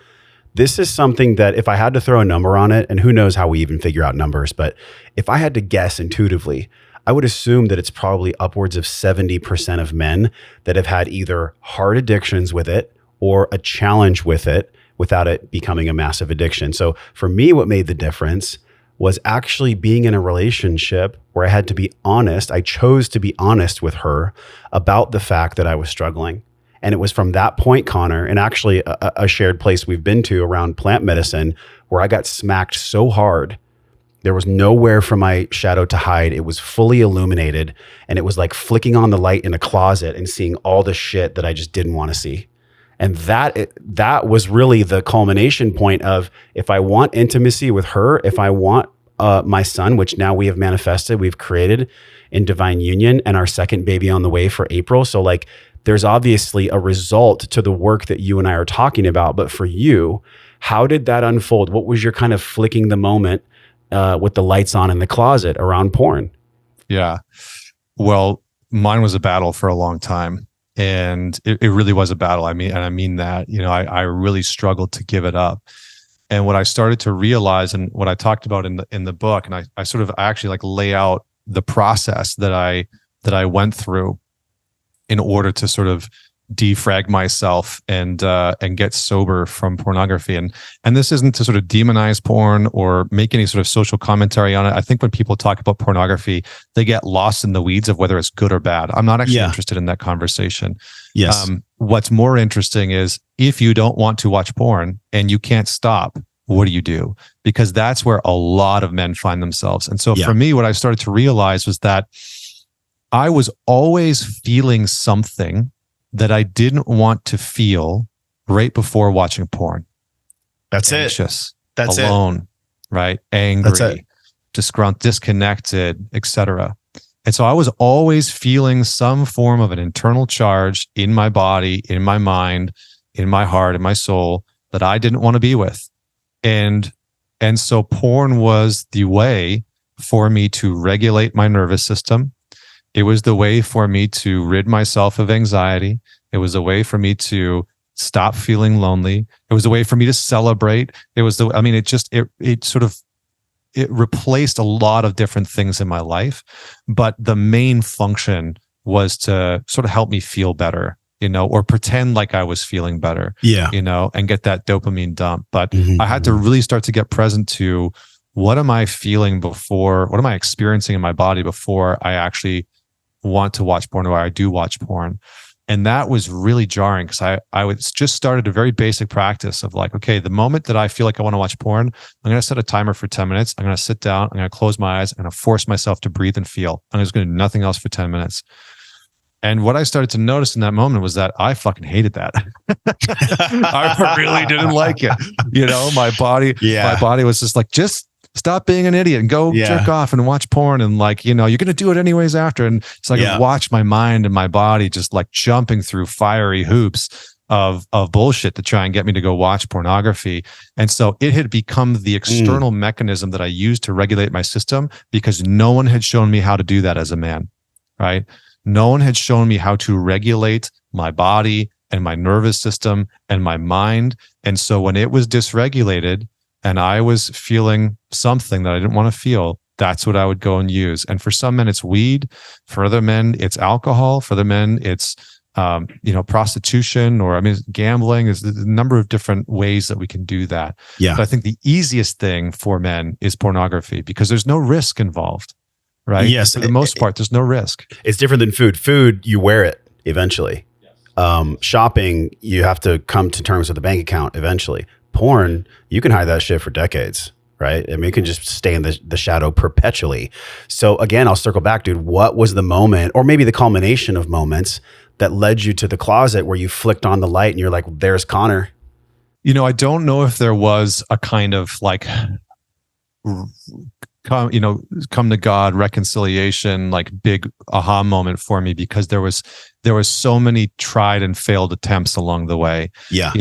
This is something that if I had to throw a number on it, and who knows how we even figure out numbers, but if I had to guess intuitively, I would assume that it's probably upwards of 70% of men that have had either hard addictions with it or a challenge with it without it becoming a massive addiction. So for me, what made the difference was actually being in a relationship where I had to be honest. I chose to be honest with her about the fact that I was struggling. And it was from that point, Connor, and actually a shared place we've been to around plant medicine, where I got smacked so hard. There was nowhere for my shadow to hide. It was fully illuminated. And it was like flicking on the light in a closet and seeing all the shit that I just didn't want to see. And that was really the culmination point of, if I want intimacy with her, if I want my son, which now we have manifested, we've created in divine union, and our second baby on the way for April. So like, there's obviously a result to the work that you and I are talking about. But for you, how did that unfold? What was your kind of flicking the moment with the lights on in the closet around porn? Yeah. Well, mine was a battle for a long time. And it really was a battle. I mean that, you know, I really struggled to give it up. And what I started to realize, and what I talked about in the book, and I actually like lay out the process that I went through in order to sort of defrag myself and get sober from pornography. And this isn't to sort of demonize porn or make any sort of social commentary on it. I think when people talk about pornography, they get lost in the weeds of whether it's good or bad. I'm not actually interested in that conversation. Yes. What's more interesting is if you don't want to watch porn and you can't stop, what do you do? Because that's where a lot of men find themselves. And so for me, what I started to realize was that I was always feeling something that I didn't want to feel right before watching porn. That's Anxious, That's alone, right? Angry, disconnected, etc. And so I was always feeling some form of an internal charge in my body, in my mind, in my heart, in my soul that I didn't want to be with. And so porn was the way for me to regulate my nervous system. It was the way for me to rid myself of anxiety. It was a way for me to stop feeling lonely. It was a way for me to celebrate. It replaced a lot of different things in my life. But the main function was to sort of help me feel better, or pretend like I was feeling better, and get that dopamine dump. But I had to really start to get present to what am I feeling before, what am I experiencing in my body before I actually want to watch porn or I do watch porn. And that was really jarring because I was just started a very basic practice of like, okay, the moment that I feel like I want to watch porn, I'm going to set a timer for 10 minutes. I'm going to sit down. I'm going to close my eyes. I'm going to force myself to breathe and feel. I'm just going to do nothing else for 10 minutes. And what I started to notice in that moment was that I fucking hated that. I really didn't like it. My body was just like, just stop being an idiot and go jerk off and watch porn. And like, you're going to do it anyways after. And it's like, I watch my mind and my body just like jumping through fiery hoops of bullshit to try and get me to go watch pornography. And so it had become the external mechanism that I used to regulate my system because no one had shown me how to do that as a man, right? No one had shown me how to regulate my body and my nervous system and my mind. And so when it was dysregulated and I was feeling something that I didn't want to feel, that's what I would go and use. And for some men, it's weed. For other men, it's alcohol. For other men, it's prostitution or gambling. There's a number of different ways that we can do that. Yeah. But I think the easiest thing for men is pornography because there's no risk involved, right? Yes. For the most part, there's no risk. It's different than food. Food, you wear it eventually. Yes. Shopping, you have to come to terms with the bank account eventually. Porn, you can hide that shit for decades, right? It can just stay in the shadow perpetually. So again, I'll circle back, dude. What was the moment, or maybe the culmination of moments that led you to the closet where you flicked on the light and you're like, there's Connor? I don't know if there was a kind of like, come to God reconciliation, like big aha moment for me because there was so many tried and failed attempts along the way. Yeah.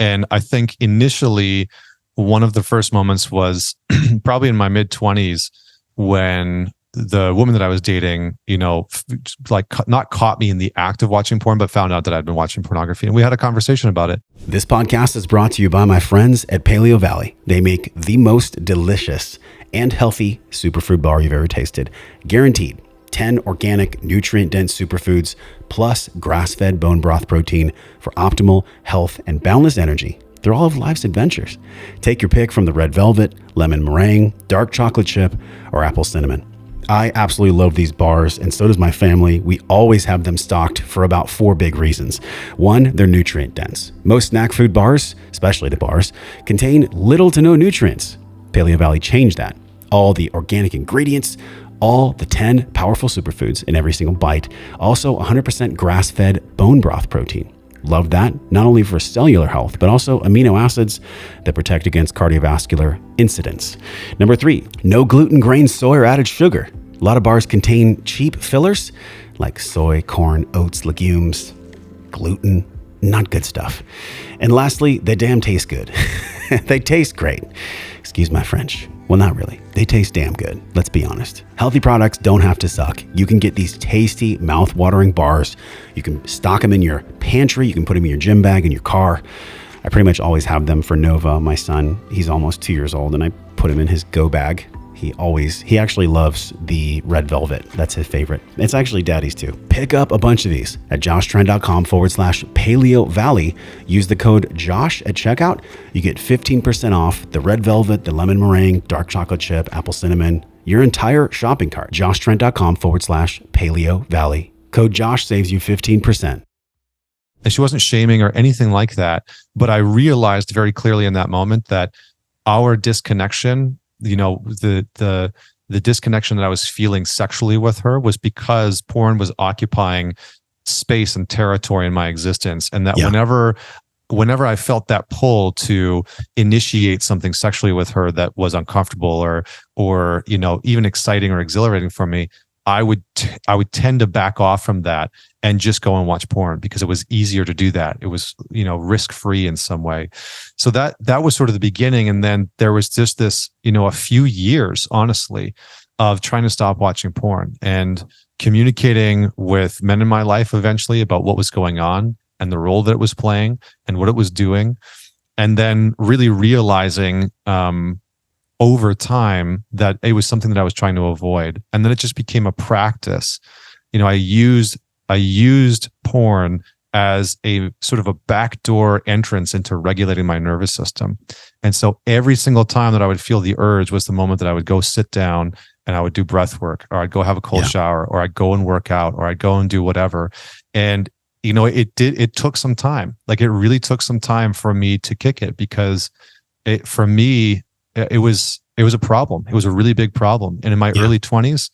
And I think initially one of the first moments was probably in my mid-20s when the woman that I was dating, not caught me in the act of watching porn, but found out that I'd been watching pornography. And we had a conversation about it. This podcast is brought to you by my friends at Paleo Valley. They make the most delicious and healthy superfood bar you've ever tasted. Guaranteed 10 organic, nutrient-dense superfoods plus grass-fed bone broth protein for optimal health and boundless energy through all of life's adventures. Take your pick from the red velvet, lemon meringue, dark chocolate chip, or apple cinnamon. I absolutely love these bars, and so does my family. We always have them stocked for about 4 big reasons. 1, they're nutrient dense. Most snack food bars, especially the bars, contain little to no nutrients. Paleo Valley changed that. All the organic ingredients, all the 10 powerful superfoods in every single bite. Also 100% grass-fed bone broth protein. Love that, not only for cellular health, but also amino acids that protect against cardiovascular incidents. Number 3, no gluten, grain, soy, or added sugar. A lot of bars contain cheap fillers like soy, corn, oats, legumes, gluten, not good stuff. And lastly, they damn taste good. They taste great. Excuse my French. Well, not really. They taste damn good. Let's be honest. Healthy products don't have to suck. You can get these tasty, mouth-watering bars. You can stock them in your pantry. You can put them in your gym bag, in your car. I pretty much always have them for Nova, my son. He's almost 2 years old, and I put him in his go bag. He actually loves the red velvet. That's his favorite. It's actually daddy's too. Pick up a bunch of these at joshtren.com/Paleo Valley. Use the code Josh at checkout. You get 15% off the red velvet, the lemon meringue, dark chocolate chip, apple cinnamon, your entire shopping cart. joshtren.com/Paleo Valley. Code Josh saves you 15%. And she wasn't shaming or anything like that. But I realized very clearly in that moment that our disconnection, the disconnection that I was feeling sexually with her was because porn was occupying space and territory in my existence. And that whenever I felt that pull to initiate something sexually with her that was uncomfortable or even exciting or exhilarating for me, I would tend to back off from that and just go and watch porn because it was easier to do that. It was, risk-free in some way. So that was sort of the beginning. And then there was just this, a few years, honestly, of trying to stop watching porn and communicating with men in my life eventually about what was going on and the role that it was playing and what it was doing. And then really realizing, over time that it was something that I was trying to avoid. And then it just became a practice. I used porn as a sort of a backdoor entrance into regulating my nervous system. And so every single time that I would feel the urge was the moment that I would go sit down and I would do breath work, or I'd go have a cold shower, or I'd go and work out, or I'd go and do whatever. And it took some time. Like it really took some time for me to kick it, because for me, it was a problem. It was a really big problem. And in my early 20s,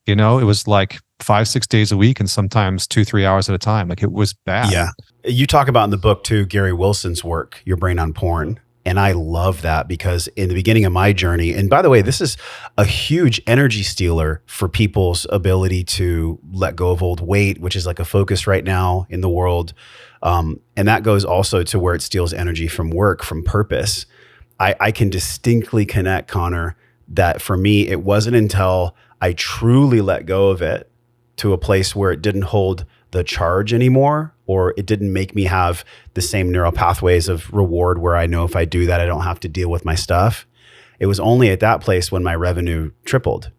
it was like 5-6 days a week and sometimes 2-3 hours at a time. Like it was bad. Yeah. You talk about in the book too, Gary Wilson's work, Your Brain on Porn. And I love that because in the beginning of my journey, and by the way, this is a huge energy stealer for people's ability to let go of old weight, which is like a focus right now in the world. And that goes also to where it steals energy from work, from purpose. I can distinctly connect, Connor, that for me, it wasn't until I truly let go of it to a place where it didn't hold the charge anymore, or it didn't make me have the same neural pathways of reward where I know if I do that, I don't have to deal with my stuff. It was only at that place when my revenue tripled.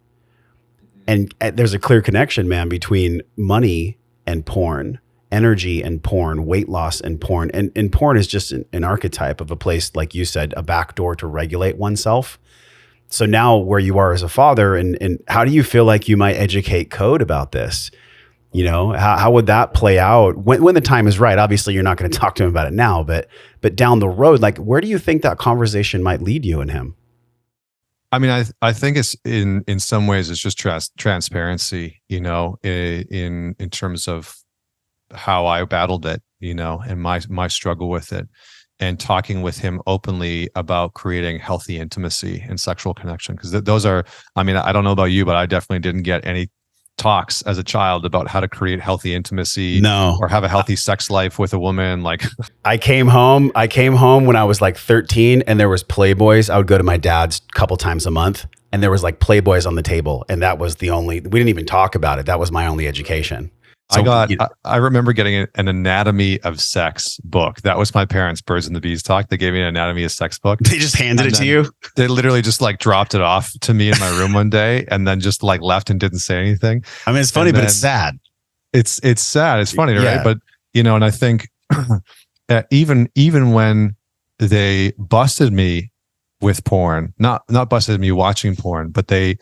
And there's a clear connection, man, between money and porn, energy and porn, weight loss and porn. And porn is just an archetype of a place, like you said, a backdoor to regulate oneself. So now where you are as a father, and how do you feel like you might educate Code about this? How would that play out when the time is right? Obviously, you're not going to talk to him about it now, but down the road, like where do you think that conversation might lead you and him? I mean, I think it's in some ways it's just transparency, in terms of how I battled it, and my struggle with it, and talking with him openly about creating healthy intimacy and sexual connection. Because those are, I mean, I don't know about you, but I definitely didn't get any talks as a child about how to create healthy intimacy or have a healthy sex life with a woman. Like I came home when I was like 13 and there was Playboys. I would go to my dad's a couple times a month and there was like Playboys on the table. And that was we didn't even talk about it. That was my only education. So, I remember getting an anatomy of sex book. That was my parents' Birds and the Bees talk. They gave me an anatomy of sex book. They just handed it to you? They literally just like dropped it off to me in my room one day and then just like left and didn't say anything. I mean, it's funny, but it's sad. It's sad. It's funny, right? But, and I think even when they busted me with porn, not busted me watching porn, but they,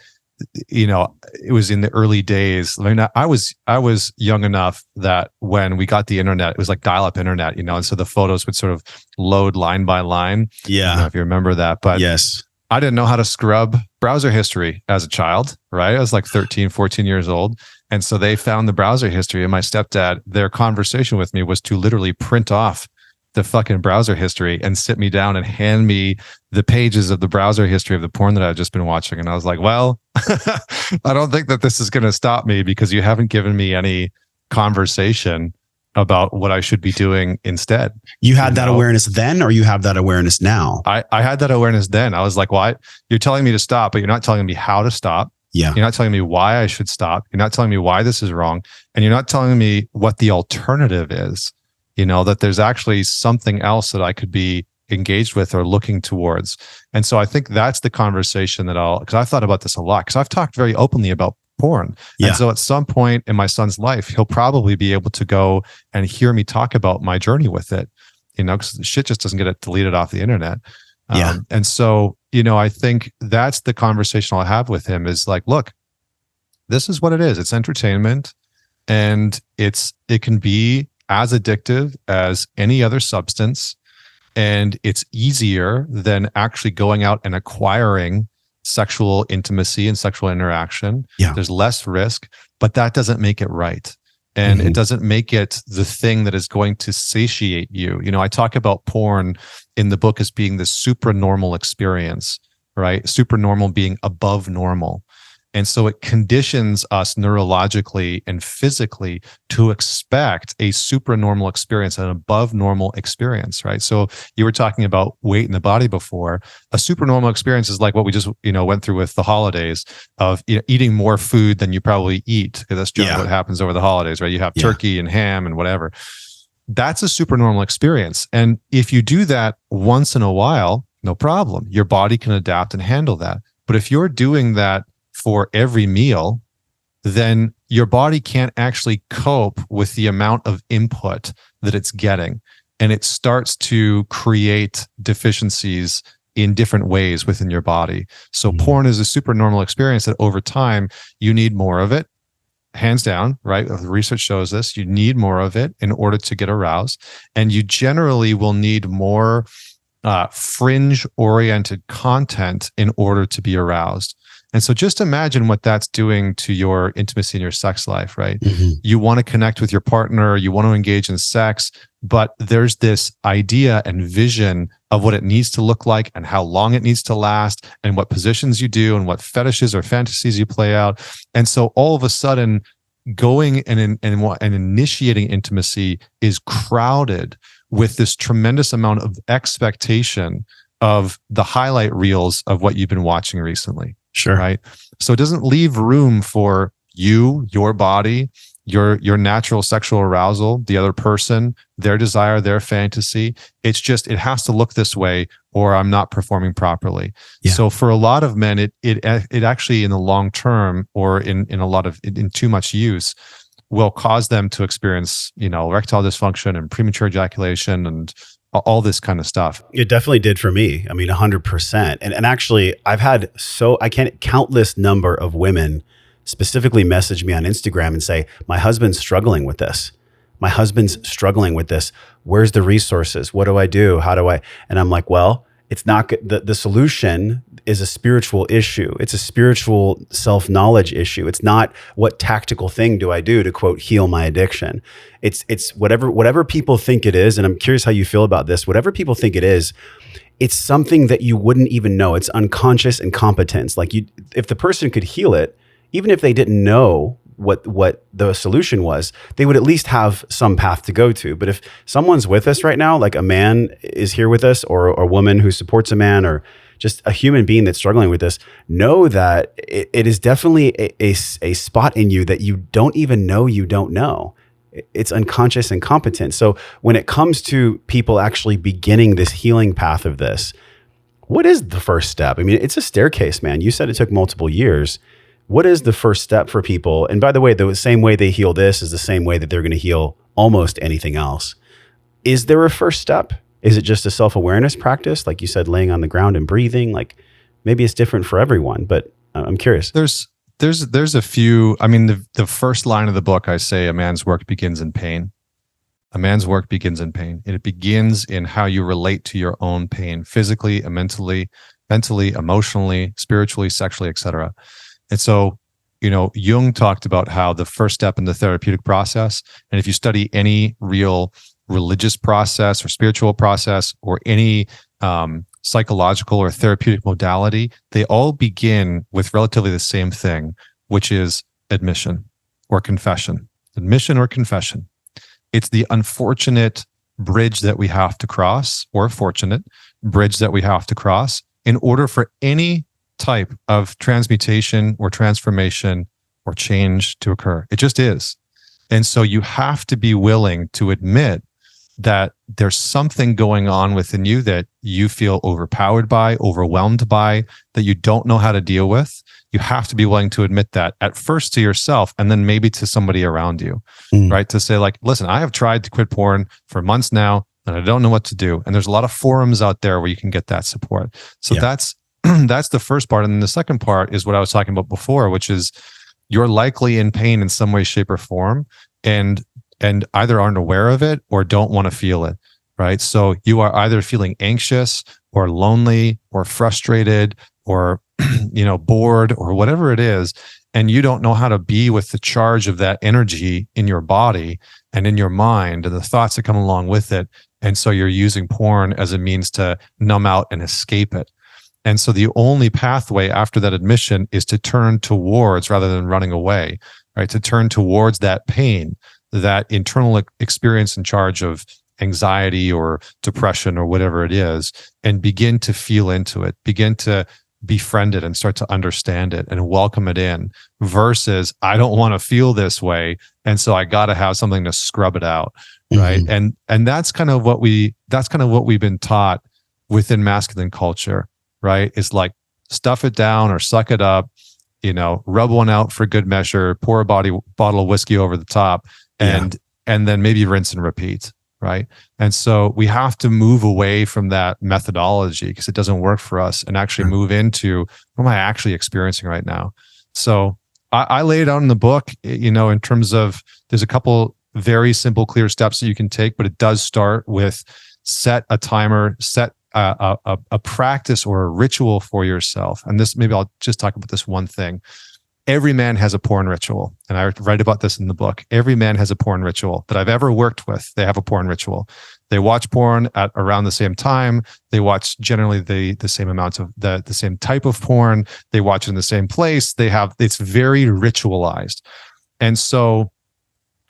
it was in the early days. I mean, I was young enough that when we got the internet, it was like dial-up internet, and so the photos would sort of load line by line. Yeah. I don't know if you remember that, but yes, I didn't know how to scrub browser history as a child, right? I was like 13, 14 years old. And so they found the browser history, and my stepdad, their conversation with me was to literally print off the fucking browser history and sit me down and hand me the pages of the browser history of the porn that I've just been watching. And I was like, well, I don't think that this is going to stop me because you haven't given me any conversation about what I should be doing instead. You had that awareness then, or you have that awareness now? I had that awareness then. I was like, well, you're telling me to stop, but you're not telling me how to stop. Yeah. You're not telling me why I should stop. You're not telling me why this is wrong. And you're not telling me what the alternative is. That there's actually something else that I could be engaged with or looking towards. And so I think that's the conversation because I've thought about this a lot, because I've talked very openly about porn. Yeah. And so at some point in my son's life, he'll probably be able to go and hear me talk about my journey with it, because shit just doesn't get it deleted off the internet. Yeah. And so, I think that's the conversation I'll have with him is like, look, this is what it is. It's entertainment, and it can be as addictive as any other substance. And it's easier than actually going out and acquiring sexual intimacy and sexual interaction. Yeah. There's less risk, but that doesn't make it right. And it doesn't make it the thing that is going to satiate you. I talk about porn in the book as being this supranormal experience, right? Supranormal being above normal. And so it conditions us neurologically and physically to expect a supranormal experience, an above normal experience, right? So you were talking about weight in the body before. A supernormal experience is like what we just, went through with the holidays of eating more food than you probably eat, because that's generally what happens over the holidays, right? You have turkey and ham and whatever. That's a supernormal experience. And if you do that once in a while, no problem. Your body can adapt and handle that. But if you're doing that for every meal, then your body can't actually cope with the amount of input that it's getting. And it starts to create deficiencies in different ways within your body. So porn is a supernormal experience that over time, you need more of it. Hands down, right? The research shows this. You need more of it in order to get aroused. And you generally will need more fringe-oriented content in order to be aroused. And so just imagine what that's doing to your intimacy in your sex life, right? You want to connect with your partner, you want to engage in sex, but there's this idea and vision of what it needs to look like and how long it needs to last and what positions you do and what fetishes or fantasies you play out. And so all of a sudden, going and initiating intimacy is crowded with this tremendous amount of expectation of the highlight reels of what you've been watching recently. Sure. Right. So it doesn't leave room for your body, your natural sexual arousal, the other person, their desire, their fantasy. It's just, it has to look this way or I'm not performing properly. Yeah. So for a lot of men, it actually in the long term or in too much use will cause them to experience, erectile dysfunction and premature ejaculation and all this kind of stuff. It definitely did for me. I mean, 100%. And actually, I've had countless number of women specifically message me on Instagram and say, my husband's struggling with this. My husband's struggling with this. Where's the resources? What do I do? How do I? And I'm like, well, it's not good. The solution is a spiritual issue. It's a spiritual self-knowledge issue. It's not what tactical thing do I do to quote, heal my addiction. It's whatever people think it is. And I'm curious how you feel about this. Whatever people think it is, it's something that you wouldn't even know. It's unconscious incompetence. Like if the person could heal it, even if they didn't know what the solution was, they would at least have some path to go to. But if someone's with us right now, like a man is here with us or a woman who supports a man or just a human being that's struggling with this, know that it is definitely a spot in you that you don't even know you don't know. It's unconscious incompetence. So when it comes to people actually beginning this healing path of this, what is the first step? I mean, it's a staircase, man. You said it took multiple years. What is the first step for people? And by the way, the same way they heal this is the same way that they're going to heal almost anything else. Is there a first step? Is it just a self-awareness practice? Like you said, laying on the ground and breathing? Like maybe it's different for everyone, but I'm curious. There's a few, I mean, the first line of the book, I say a man's work begins in pain. A man's work begins in pain. And it begins in how you relate to your own pain, physically, mentally, emotionally, spiritually, sexually, etc. And so, Jung talked about how the first step in the therapeutic process, and if you study any real religious process or spiritual process or any psychological or therapeutic modality, they all begin with relatively the same thing, which is admission or confession. Admission or confession. It's the unfortunate bridge that we have to cross, or fortunate bridge that we have to cross in order for any type of transmutation or transformation or change to occur. It just is. And so you have to be willing to admit that there's something going on within you that you feel overpowered by, overwhelmed by, that you don't know how to deal with. You have to be willing to admit that at first to yourself and then maybe to somebody around you, right? To say like, listen, I have tried to quit porn for months now and I don't know what to do. And there's a lot of forums out there where you can get that support. So that's the first part. And then the second part is what I was talking about before, which is you're likely in pain in some way, shape, or form, and either aren't aware of it or don't want to feel it, right? So you are either feeling anxious or lonely or frustrated or bored or whatever it is, and you don't know how to be with the charge of that energy in your body and in your mind and the thoughts that come along with it. And so you're using porn as a means to numb out and escape it. And so the only pathway after that admission is to turn towards, rather than running away, right? To turn towards that pain, that internal experience in charge of anxiety or depression or whatever it is, and begin to feel into it, begin to befriend it and start to understand it and welcome it in, versus I don't want to feel this way, and so I got to have something to scrub it out, right? And that's kind of what we've been taught within masculine culture, right? It's like stuff it down or suck it up, rub one out for good measure, pour a bottle of whiskey over the top, and then maybe rinse and repeat, right? And so we have to move away from that methodology because it doesn't work for us, and actually move into, what am I actually experiencing right now? So I lay it out in the book, in terms of, there's a couple very simple, clear steps that you can take, but it does start with set a timer, set a practice or a ritual for yourself. And this, maybe I'll just talk about this one thing. Every man has a porn ritual. And I write about this in the book. Every man has a porn ritual that I've ever worked with. They have a porn ritual. They watch porn at around the same time. They watch generally the same amounts of the same type of porn. They watch in the same place. It's very ritualized. And so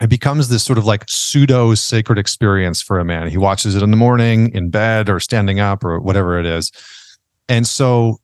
it becomes this sort of like pseudo sacred experience for a man. He watches it in the morning, in bed, or standing up, or whatever it is. And so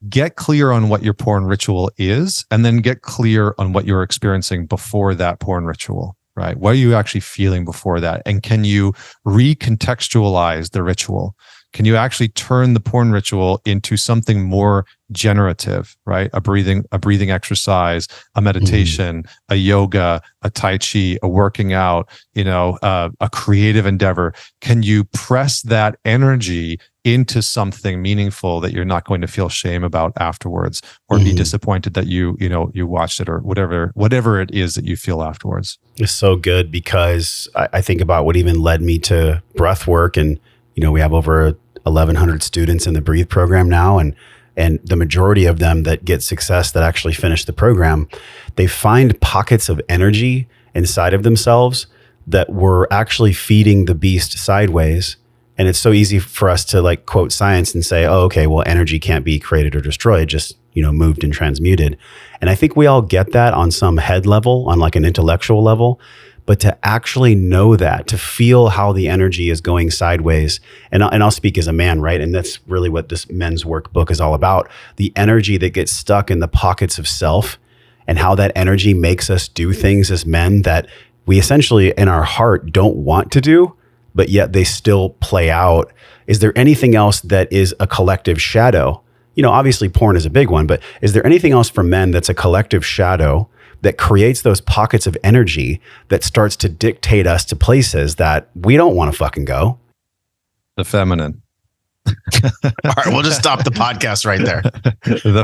get clear on what your porn ritual is, and then get clear on what you're experiencing before that porn ritual, right? What are you actually feeling before that? And can you recontextualize the ritual? Can you actually turn the porn ritual into something more generative, right? A breathing exercise, a meditation, a yoga, a tai chi, a working out, a creative endeavor. Can you press that energy into something meaningful that you're not going to feel shame about afterwards, or be disappointed that you watched it, or whatever it is that you feel afterwards? It's so good, because I think about what even led me to breath work. And, we have over 1,100 students in the Breathe program now. And the majority of them that get success, that actually finish the program, they find pockets of energy inside of themselves that were actually feeding the beast sideways. And it's so easy for us to like quote science and say, oh, okay, well, energy can't be created or destroyed, just, moved and transmuted. And I think we all get that on some head level, on like an intellectual level. But to actually know that, to feel how the energy is going sideways, and I'll speak as a man, right? And that's really what this men's workbook is all about. The energy that gets stuck in the pockets of self, and how that energy makes us do things as men that we essentially in our heart don't want to do, but yet they still play out. Is there anything else that is a collective shadow? Obviously porn is a big one, but is there anything else for men that's a collective shadow that creates those pockets of energy that starts to dictate us to places that we don't want to fucking go? The feminine. All right, we'll just stop the podcast right there. The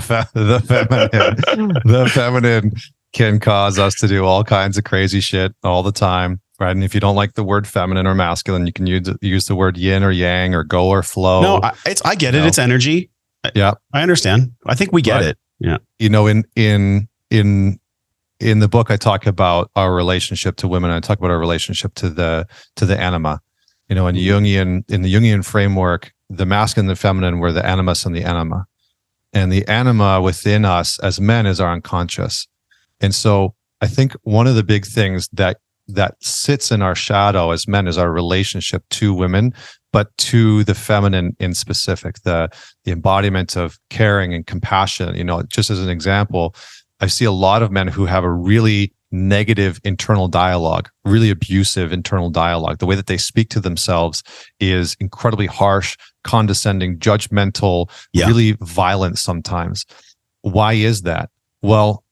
feminine can cause us to do all kinds of crazy shit all the time, right? And if you don't like the word feminine or masculine, you can use the word yin or yang, or go or flow. No, I get it. It's energy. Yeah, I understand. I think we get it. Yeah. In the book, I talk about our relationship to women. I talk about our relationship to the anima. In the Jungian framework, the masculine and the feminine were the animus and the anima. And the anima within us as men is our unconscious. And so I think one of the big things that sits in our shadow as men is our relationship to women, but to the feminine in specific, the embodiment of caring and compassion. Just as an example, I see a lot of men who have a really negative internal dialogue, really abusive internal dialogue. The way that they speak to themselves is incredibly harsh, condescending, judgmental, really violent sometimes. Why is that? Well,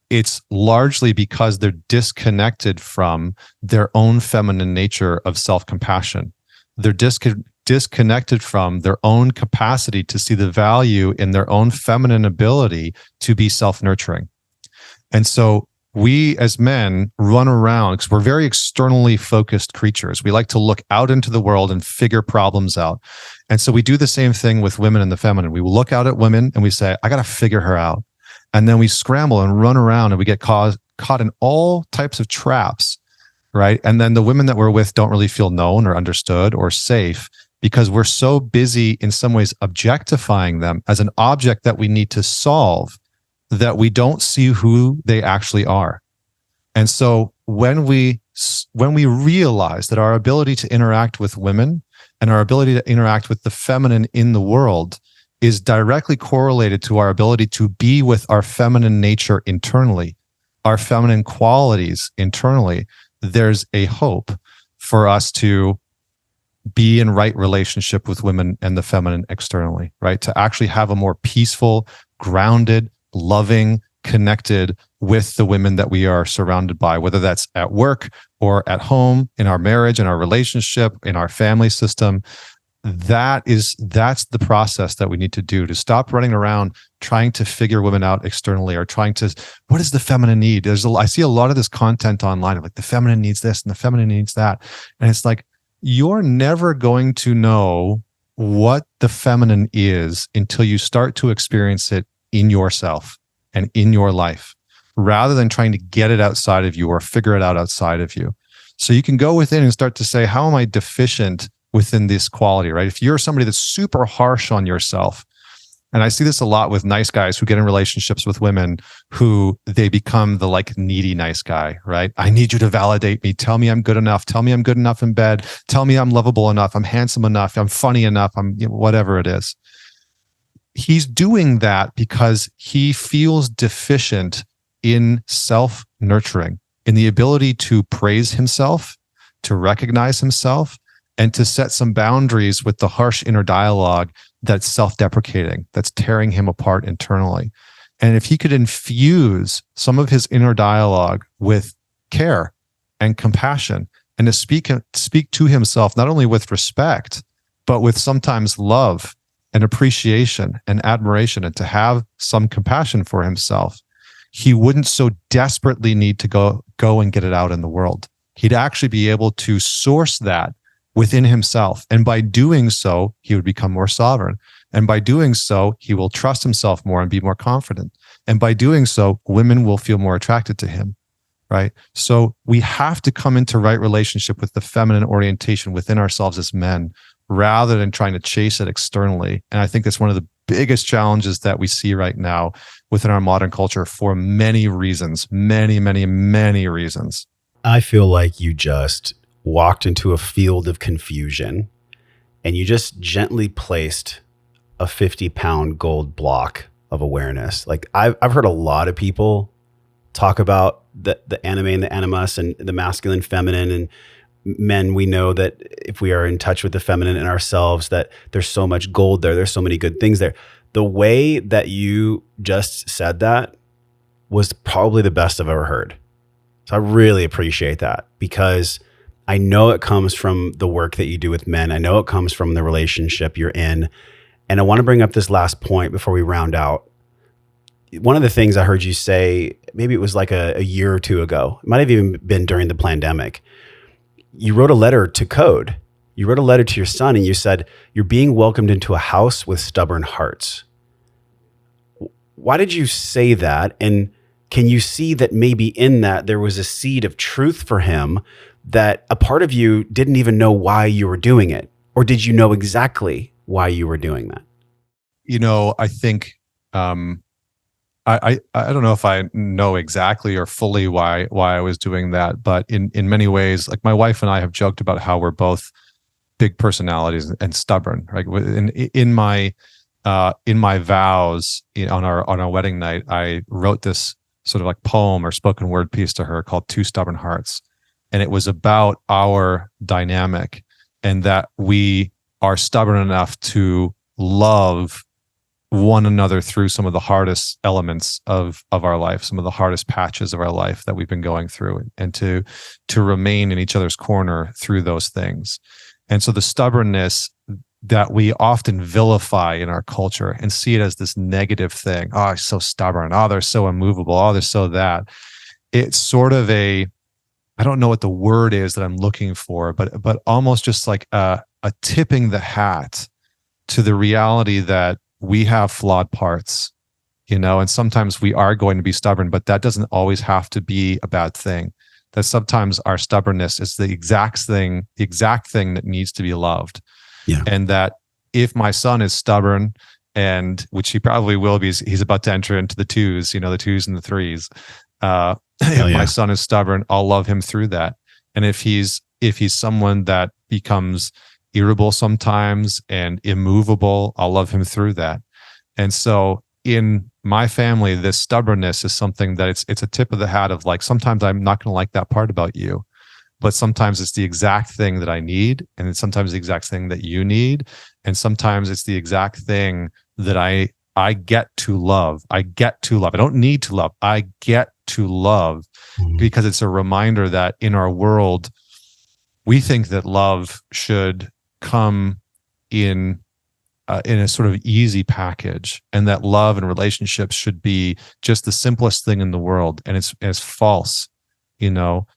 it's largely because they're disconnected from their own feminine nature of self-compassion. They're disconnected from their own capacity to see the value in their own feminine ability to be self-nurturing. And so we as men run around because we're very externally focused creatures. We like to look out into the world and figure problems out. And so we do the same thing with women and the feminine. We will look out at women and we say, I got to figure her out. And then we scramble and run around and we get caught in all types of traps, right? And then the women that we're with don't really feel known or understood or safe because we're so busy in some ways objectifying them as an object that we need to solve that we don't see who they actually are. And so when we realize that our ability to interact with women and our ability to interact with the feminine in the world is directly correlated to our ability to be with our feminine nature internally, our feminine qualities internally, there's a hope for us to be in right relationship with women and the feminine externally, right? To actually have a more peaceful, grounded, loving, connected with the women that we are surrounded by, whether that's at work or at home, in our marriage, in our relationship, in our family system. That's the process that we need to do to stop running around trying to figure women out externally or trying to, what does the feminine need? I see a lot of this content online of like the feminine needs this and the feminine needs that. And it's like, you're never going to know what the feminine is until you start to experience it in yourself and in your life, rather than trying to get it outside of you or figure it out outside of you. So you can go within and start to say, how am I deficient within this quality, right? If you're somebody that's super harsh on yourself, and I see this a lot with nice guys who get in relationships with women who they become the like needy nice guy, right? I need you to validate me. Tell me I'm good enough. Tell me I'm good enough in bed. Tell me I'm lovable enough. I'm handsome enough. I'm funny enough. I'm whatever it is. He's doing that because he feels deficient in self-nurturing, in the ability to praise himself, to recognize himself, and to set some boundaries with the harsh inner dialogue that's self-deprecating, that's tearing him apart internally. And if he could infuse some of his inner dialogue with care and compassion, and to speak to himself, not only with respect, but with sometimes love and appreciation and admiration, and to have some compassion for himself, he wouldn't so desperately need to go and get it out in the world. He'd actually be able to source that within himself. And by doing so, he would become more sovereign. And by doing so, he will trust himself more and be more confident. And by doing so, women will feel more attracted to him, right? So we have to come into right relationship with the feminine orientation within ourselves as men, rather than trying to chase it externally. And I think that's one of the biggest challenges that we see right now within our modern culture for many reasons, many, many, many reasons. I feel like you just walked into a field of confusion and you just gently placed a 50-pound gold block of awareness. Like I've heard a lot of people talk about the anime and the animus and the masculine, feminine, and men. We know that if we are in touch with the feminine in ourselves, that there's so much gold there. There's so many good things there. The way that you just said that was probably the best I've ever heard. So I really appreciate that, because I know it comes from the work that you do with men. I know it comes from the relationship you're in. And I want to bring up this last point before we round out. One of the things I heard you say, maybe it was like a year or two ago, it might have even been during the pandemic. You wrote a letter to Code. You wrote a letter to your son and you said, you're being welcomed into a house with stubborn hearts. Why did you say that? And can you see that maybe in that there was a seed of truth for him, that a part of you didn't even know why you were doing it? Or did you know exactly why you were doing that? You know, I think, I don't know if I know exactly or fully why I was doing that, but in many ways, like my wife and I have joked about how we're both big personalities and stubborn, right? In my vows on our wedding night, I wrote this sort of like poem or spoken word piece to her called Two Stubborn Hearts. And it was about our dynamic and that we are stubborn enough to love one another through some of the hardest elements of our life, some of the hardest patches of our life that we've been going through, and to remain in each other's corner through those things. And so the stubbornness that we often vilify in our culture and see it as this negative thing. Oh, I'm so stubborn. Oh, they're so immovable. Oh, they're so that. It's sort of I don't know what the word is that I'm looking for, but almost just like a tipping the hat to the reality that we have flawed parts, and sometimes we are going to be stubborn, but that doesn't always have to be a bad thing. That sometimes our stubbornness is the exact thing that needs to be loved. Yeah. And that if my son is stubborn, and which he probably will be, he's about to enter into the twos, the twos and the threes. If my son is stubborn, I'll love him through that. And if he's someone that becomes irritable sometimes and immovable, I'll love him through that. And so in my family, this stubbornness is something that it's a tip of the hat of like, sometimes I'm not going to like that part about you, but sometimes it's the exact thing that I need. And it's sometimes the exact thing that you need. And sometimes it's the exact thing that I get to love. I get to love. I don't need to love. I get to love, because it's a reminder that in our world, we think that love should come in a sort of easy package, and that love and relationships should be just the simplest thing in the world. And it's false.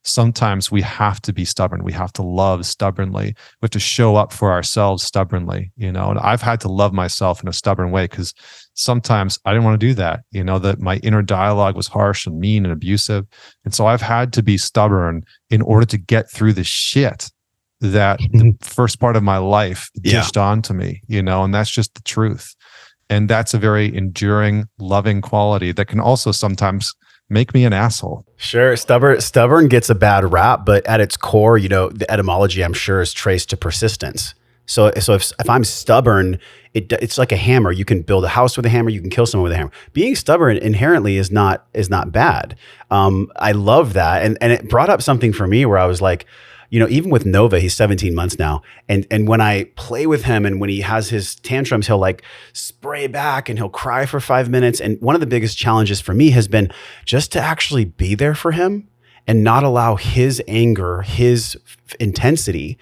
Sometimes we have to be stubborn. We have to love stubbornly. We have to show up for ourselves stubbornly, and I've had to love myself in a stubborn way because sometimes I didn't want to do that, that my inner dialogue was harsh and mean and abusive. And so I've had to be stubborn in order to get through the shit that the first part of my life dished on to me, and that's just the truth. And that's a very enduring, loving quality that can also sometimes make me an asshole. Sure. Stubborn gets a bad rap, but at its core, the etymology, I'm sure, is traced to persistence. So if I'm stubborn, it's like a hammer. You can build a house with a hammer. You can kill someone with a hammer. Being stubborn inherently is not bad. I love that. And it brought up something for me where I was like, even with Nova, he's 17 months now. And when I play with him and when he has his tantrums, he'll like spray back and he'll cry for 5 minutes. And one of the biggest challenges for me has been just to actually be there for him and not allow his anger, his intensity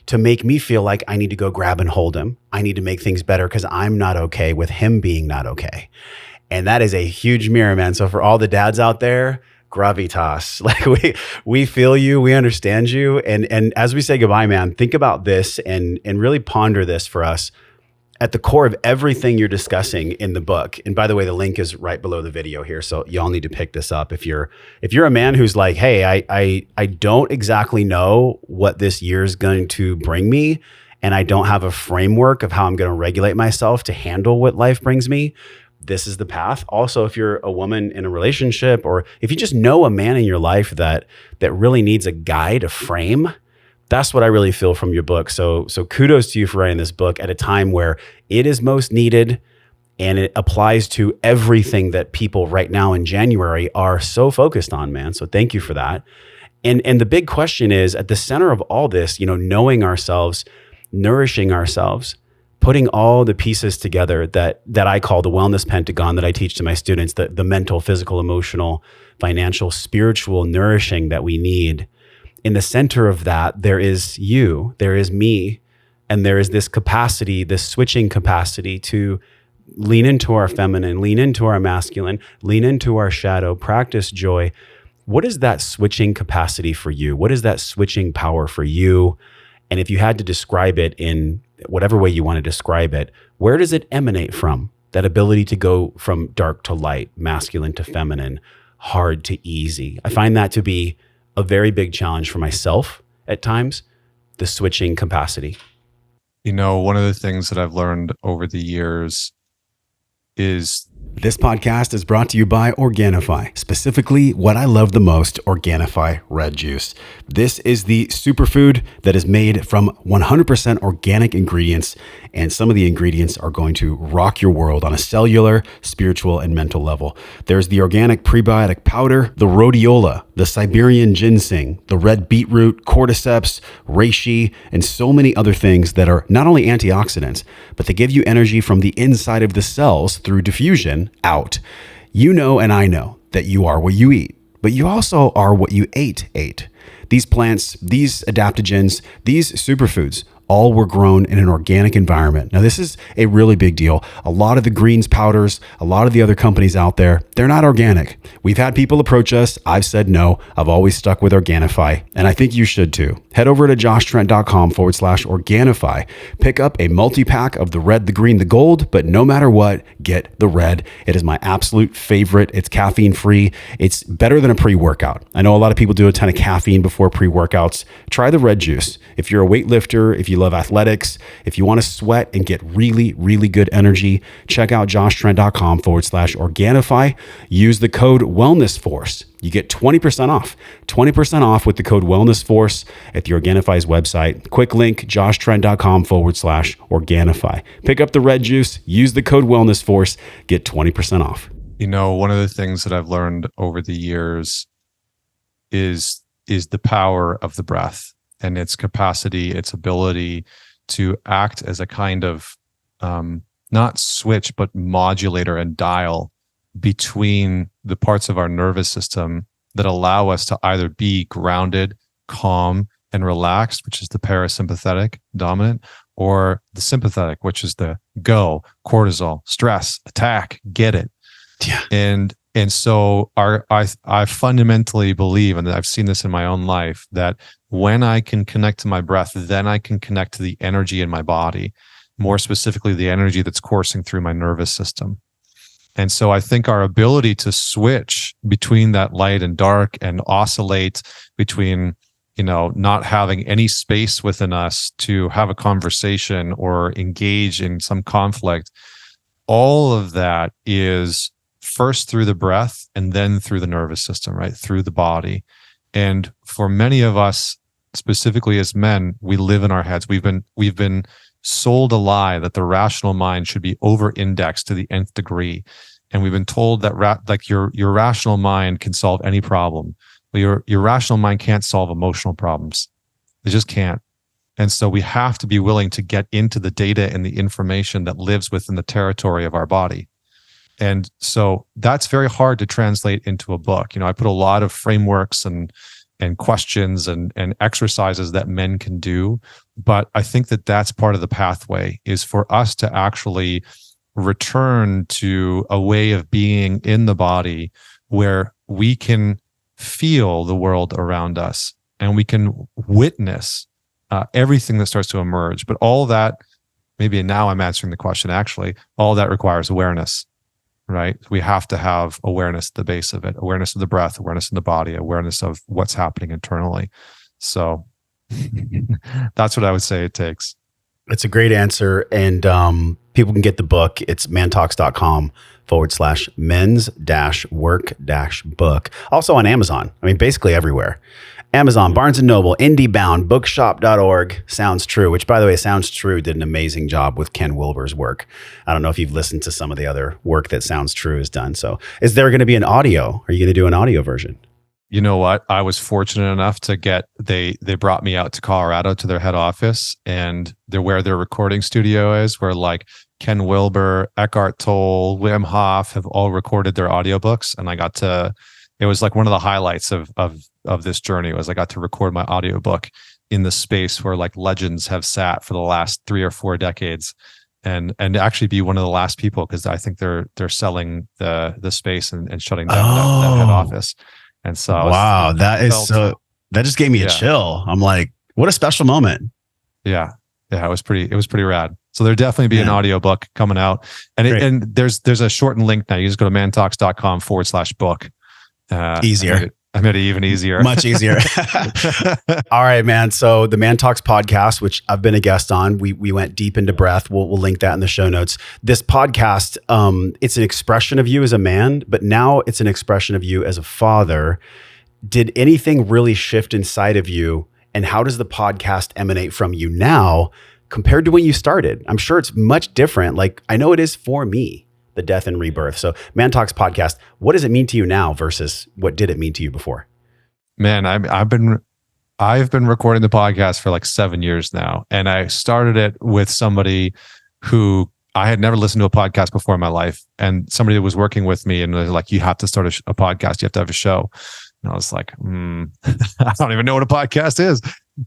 to make me feel like I need to go grab and hold him. I need to make things better because I'm not okay with him being not okay. And that is a huge mirror, man. So for all the dads out there, gravitas, like we feel you, we understand you. And as we say goodbye, man, think about this and really ponder this for us. At the core of everything you're discussing in the book, and by the way, the link is right below the video here, so y'all need to pick this up. If you're a man who's like, hey, I don't exactly know what this year is going to bring me, and I don't have a framework of how I'm going to regulate myself to handle what life brings me, this is the path. Also, if you're a woman in a relationship, or if you just know a man in your life that really needs a guide, a frame, that's what I really feel from your book. So kudos to you for writing this book at a time where it is most needed, and it applies to everything that people right now in January are so focused on, man. So thank you for that. And the big question is, at the center of all this, knowing ourselves, nourishing ourselves, putting all the pieces together that I call the wellness pentagon that I teach to my students, the mental, physical, emotional, financial, spiritual nourishing that we need. In the center of that, there is you, there is me, and there is this capacity, this switching capacity to lean into our feminine, lean into our masculine, lean into our shadow, practice joy. What is that switching capacity for you? What is that switching power for you? And if you had to describe it in whatever way you want to describe it, where does it emanate from? That ability to go from dark to light, masculine to feminine, hard to easy. I find that to be a very big challenge for myself at times, the switching capacity. One of the things that I've learned over the years is This podcast is brought to you by Organifi, specifically what I love the most, Organifi Red Juice. This is the superfood that is made from 100% organic ingredients, and some of the ingredients are going to rock your world on a cellular, spiritual, and mental level. There's the organic prebiotic powder, the rhodiola, the Siberian ginseng, the red beetroot, cordyceps, reishi, and so many other things that are not only antioxidants, but they give you energy from the inside of the cells through diffusion out. You know, and I know that you are what you eat, but you also are what you ate. These plants, these adaptogens, these superfoods, all were grown in an organic environment. Now, this is a really big deal. A lot of the greens powders, a lot of the other companies out there, they're not organic. We've had people approach us. I've said no. I've always stuck with Organifi, and I think you should too. Head over to joshtrent.com/Organifi. Pick up a multi-pack of the red, the green, the gold, but no matter what, get the red. It is my absolute favorite. It's caffeine-free. It's better than a pre-workout. I know a lot of people do a ton of caffeine before pre-workouts. Try the red juice. If you're a weightlifter, if you love athletics, if you want to sweat and get really, really good energy, check out joshtrent.com/Organifi. Use the code WellnessForce. You get 20% off. 20% off with the code WellnessForce at the Organifi's website. Quick link, joshtrent.com/Organifi. Pick up the red juice, use the code WellnessForce, get 20% off. You know, one of the things that I've learned over the years is the power of the breath and its capacity, its ability to act as a kind of not switch, but modulator and dial between the parts of our nervous system that allow us to either be grounded, calm, and relaxed, which is the parasympathetic dominant, or the sympathetic, which is the go, cortisol, stress, attack, get it. Yeah. And so I fundamentally believe, and I've seen this in my own life, that when I can connect to my breath, then I can connect to the energy in my body, more specifically the energy that's coursing through my nervous system. And so I think our ability to switch between that light and dark and oscillate between, not having any space within us to have a conversation or engage in some conflict, all of that is first through the breath and then through the nervous system, right? Through the body. And for many of us, specifically as men, we live in our heads. We've been sold a lie that the rational mind should be over-indexed to the nth degree. And we've been told that your rational mind can solve any problem. But your rational mind can't solve emotional problems. It just can't. And so we have to be willing to get into the data and the information that lives within the territory of our body. And so that's very hard to translate into a book. I put a lot of frameworks and questions and exercises that men can do. But I think that that's part of the pathway, is for us to actually return to a way of being in the body where we can feel the world around us and we can witness everything that starts to emerge. But all that, maybe now I'm answering the question, actually, all that requires awareness. Right? We have to have awareness at the base of it, awareness of the breath, awareness in the body, awareness of what's happening internally. So that's what I would say it takes. It's a great answer. And people can get the book. It's mantalks.com/men's-work-book. Also on Amazon. I mean, basically everywhere. Amazon, Barnes & Noble, IndieBound, bookshop.org, Sounds True, which, by the way, Sounds True did an amazing job with Ken Wilber's work. I don't know if you've listened to some of the other work that Sounds True has done. So is there going to be an audio? Are you going to do an audio version? You know what? I was fortunate enough to they brought me out to Colorado to their head office, and where their recording studio is, where like Ken Wilber, Eckhart Tolle, Wim Hof have all recorded their audiobooks. And it was like one of the highlights of this journey was I got to record my audiobook in the space where like legends have sat for the last 3 or 4 decades, and actually be one of the last people, because I think they're selling the space and shutting down that head office. And so wow, that just gave me a chill. I'm like, what a special moment. Yeah. It was pretty rad. So there'll definitely be an audiobook coming out, and there's a shortened link now. You just go to mantalks.com/book. Easier. I made it even easier. Much easier. All right, man. So the Man Talks podcast, which I've been a guest on, we went deep into breath. We'll link that in the show notes. This podcast, it's an expression of you as a man, but now it's an expression of you as a father. Did anything really shift inside of you? And how does the podcast emanate from you now compared to when you started? I'm sure it's much different. Like I know it is for me, the death and rebirth. So Man Talks podcast, what does it mean to you now versus what did it mean to you before? Man, I've been recording the podcast for like 7 years now. And I started it with somebody who I had never listened to a podcast before in my life. And somebody that was working with me and was like, you have to start a podcast. You have to have a show. And I was like, I don't even know what a podcast is.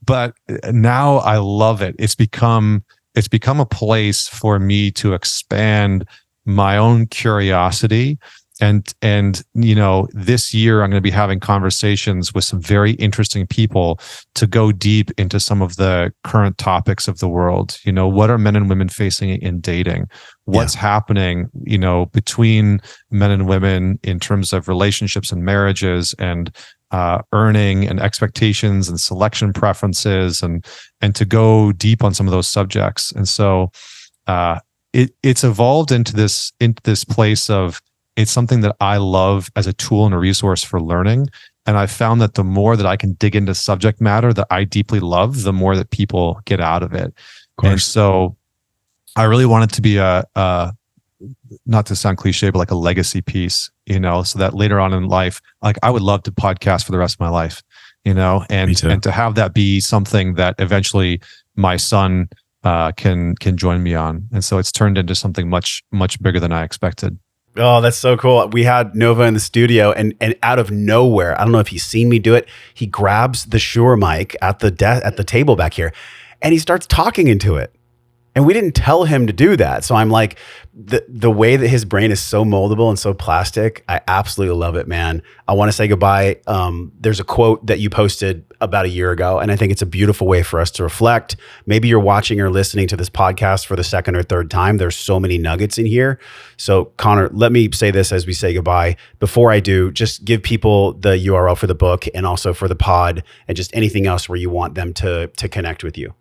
But now I love it. It's become a place for me to expand my own curiosity. And you know, this year I'm going to be having conversations with some very interesting people to go deep into some of the current topics of the world. You know, what are men and women facing in dating? What's happening, you know, between men and women in terms of relationships and marriages and earning and expectations and selection preferences and to go deep on some of those subjects. And so it's evolved into this place of, it's something that I love as a tool and a resource for learning. And I found that the more that I can dig into subject matter that I deeply love, the more that people get out of it. And so I really want it to be not to sound cliche, but like a legacy piece, you know, so that later on in life, like I would love to podcast for the rest of my life, you know, and to have that be something that eventually my son can join me on. And so it's turned into something much, much bigger than I expected. Oh, that's so cool. We had Nova in the studio and out of nowhere, I don't know if he's seen me do it. He grabs the Shure mic at the table back here and he starts talking into it. And we didn't tell him to do that. So I'm like, the way that his brain is so moldable and so plastic, I absolutely love it, man. I want to say goodbye. There's a quote that you posted about a year ago, and I think it's a beautiful way for us to reflect. Maybe you're watching or listening to this podcast for the second or third time. There's so many nuggets in here. So Connor, let me say this as we say goodbye. Before I do, just give people the URL for the book and also for the pod and just anything else where you want them to connect with you.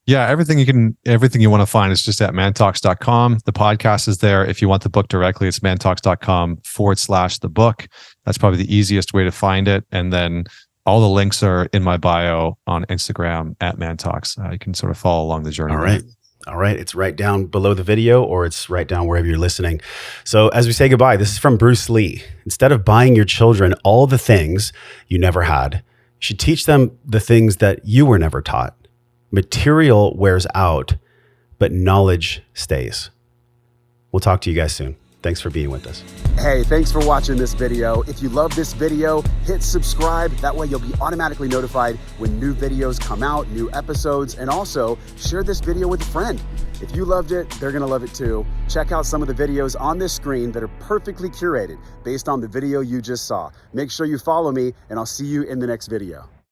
Yeah, everything you want to find is just at mantalks.com. The podcast is there. If you want the book directly, it's mantalks.com/the book. That's probably the easiest way to find it. And then all the links are in my bio on Instagram at mantalks. You can sort of follow along the journey. All right. It's right down below the video or it's right down wherever you're listening. So as we say goodbye, this is from Bruce Lee. Instead of buying your children all the things you never had, you should teach them the things that you were never taught. Material wears out, but knowledge stays. We'll talk to you guys soon. Thanks for being with us. Hey, thanks for watching this video. If you love this video, hit subscribe. That way you'll be automatically notified when new videos come out, new episodes, and also share this video with a friend. If you loved it, they're gonna love it too. Check out some of the videos on this screen that are perfectly curated based on the video you just saw. Make sure you follow me and I'll see you in the next video.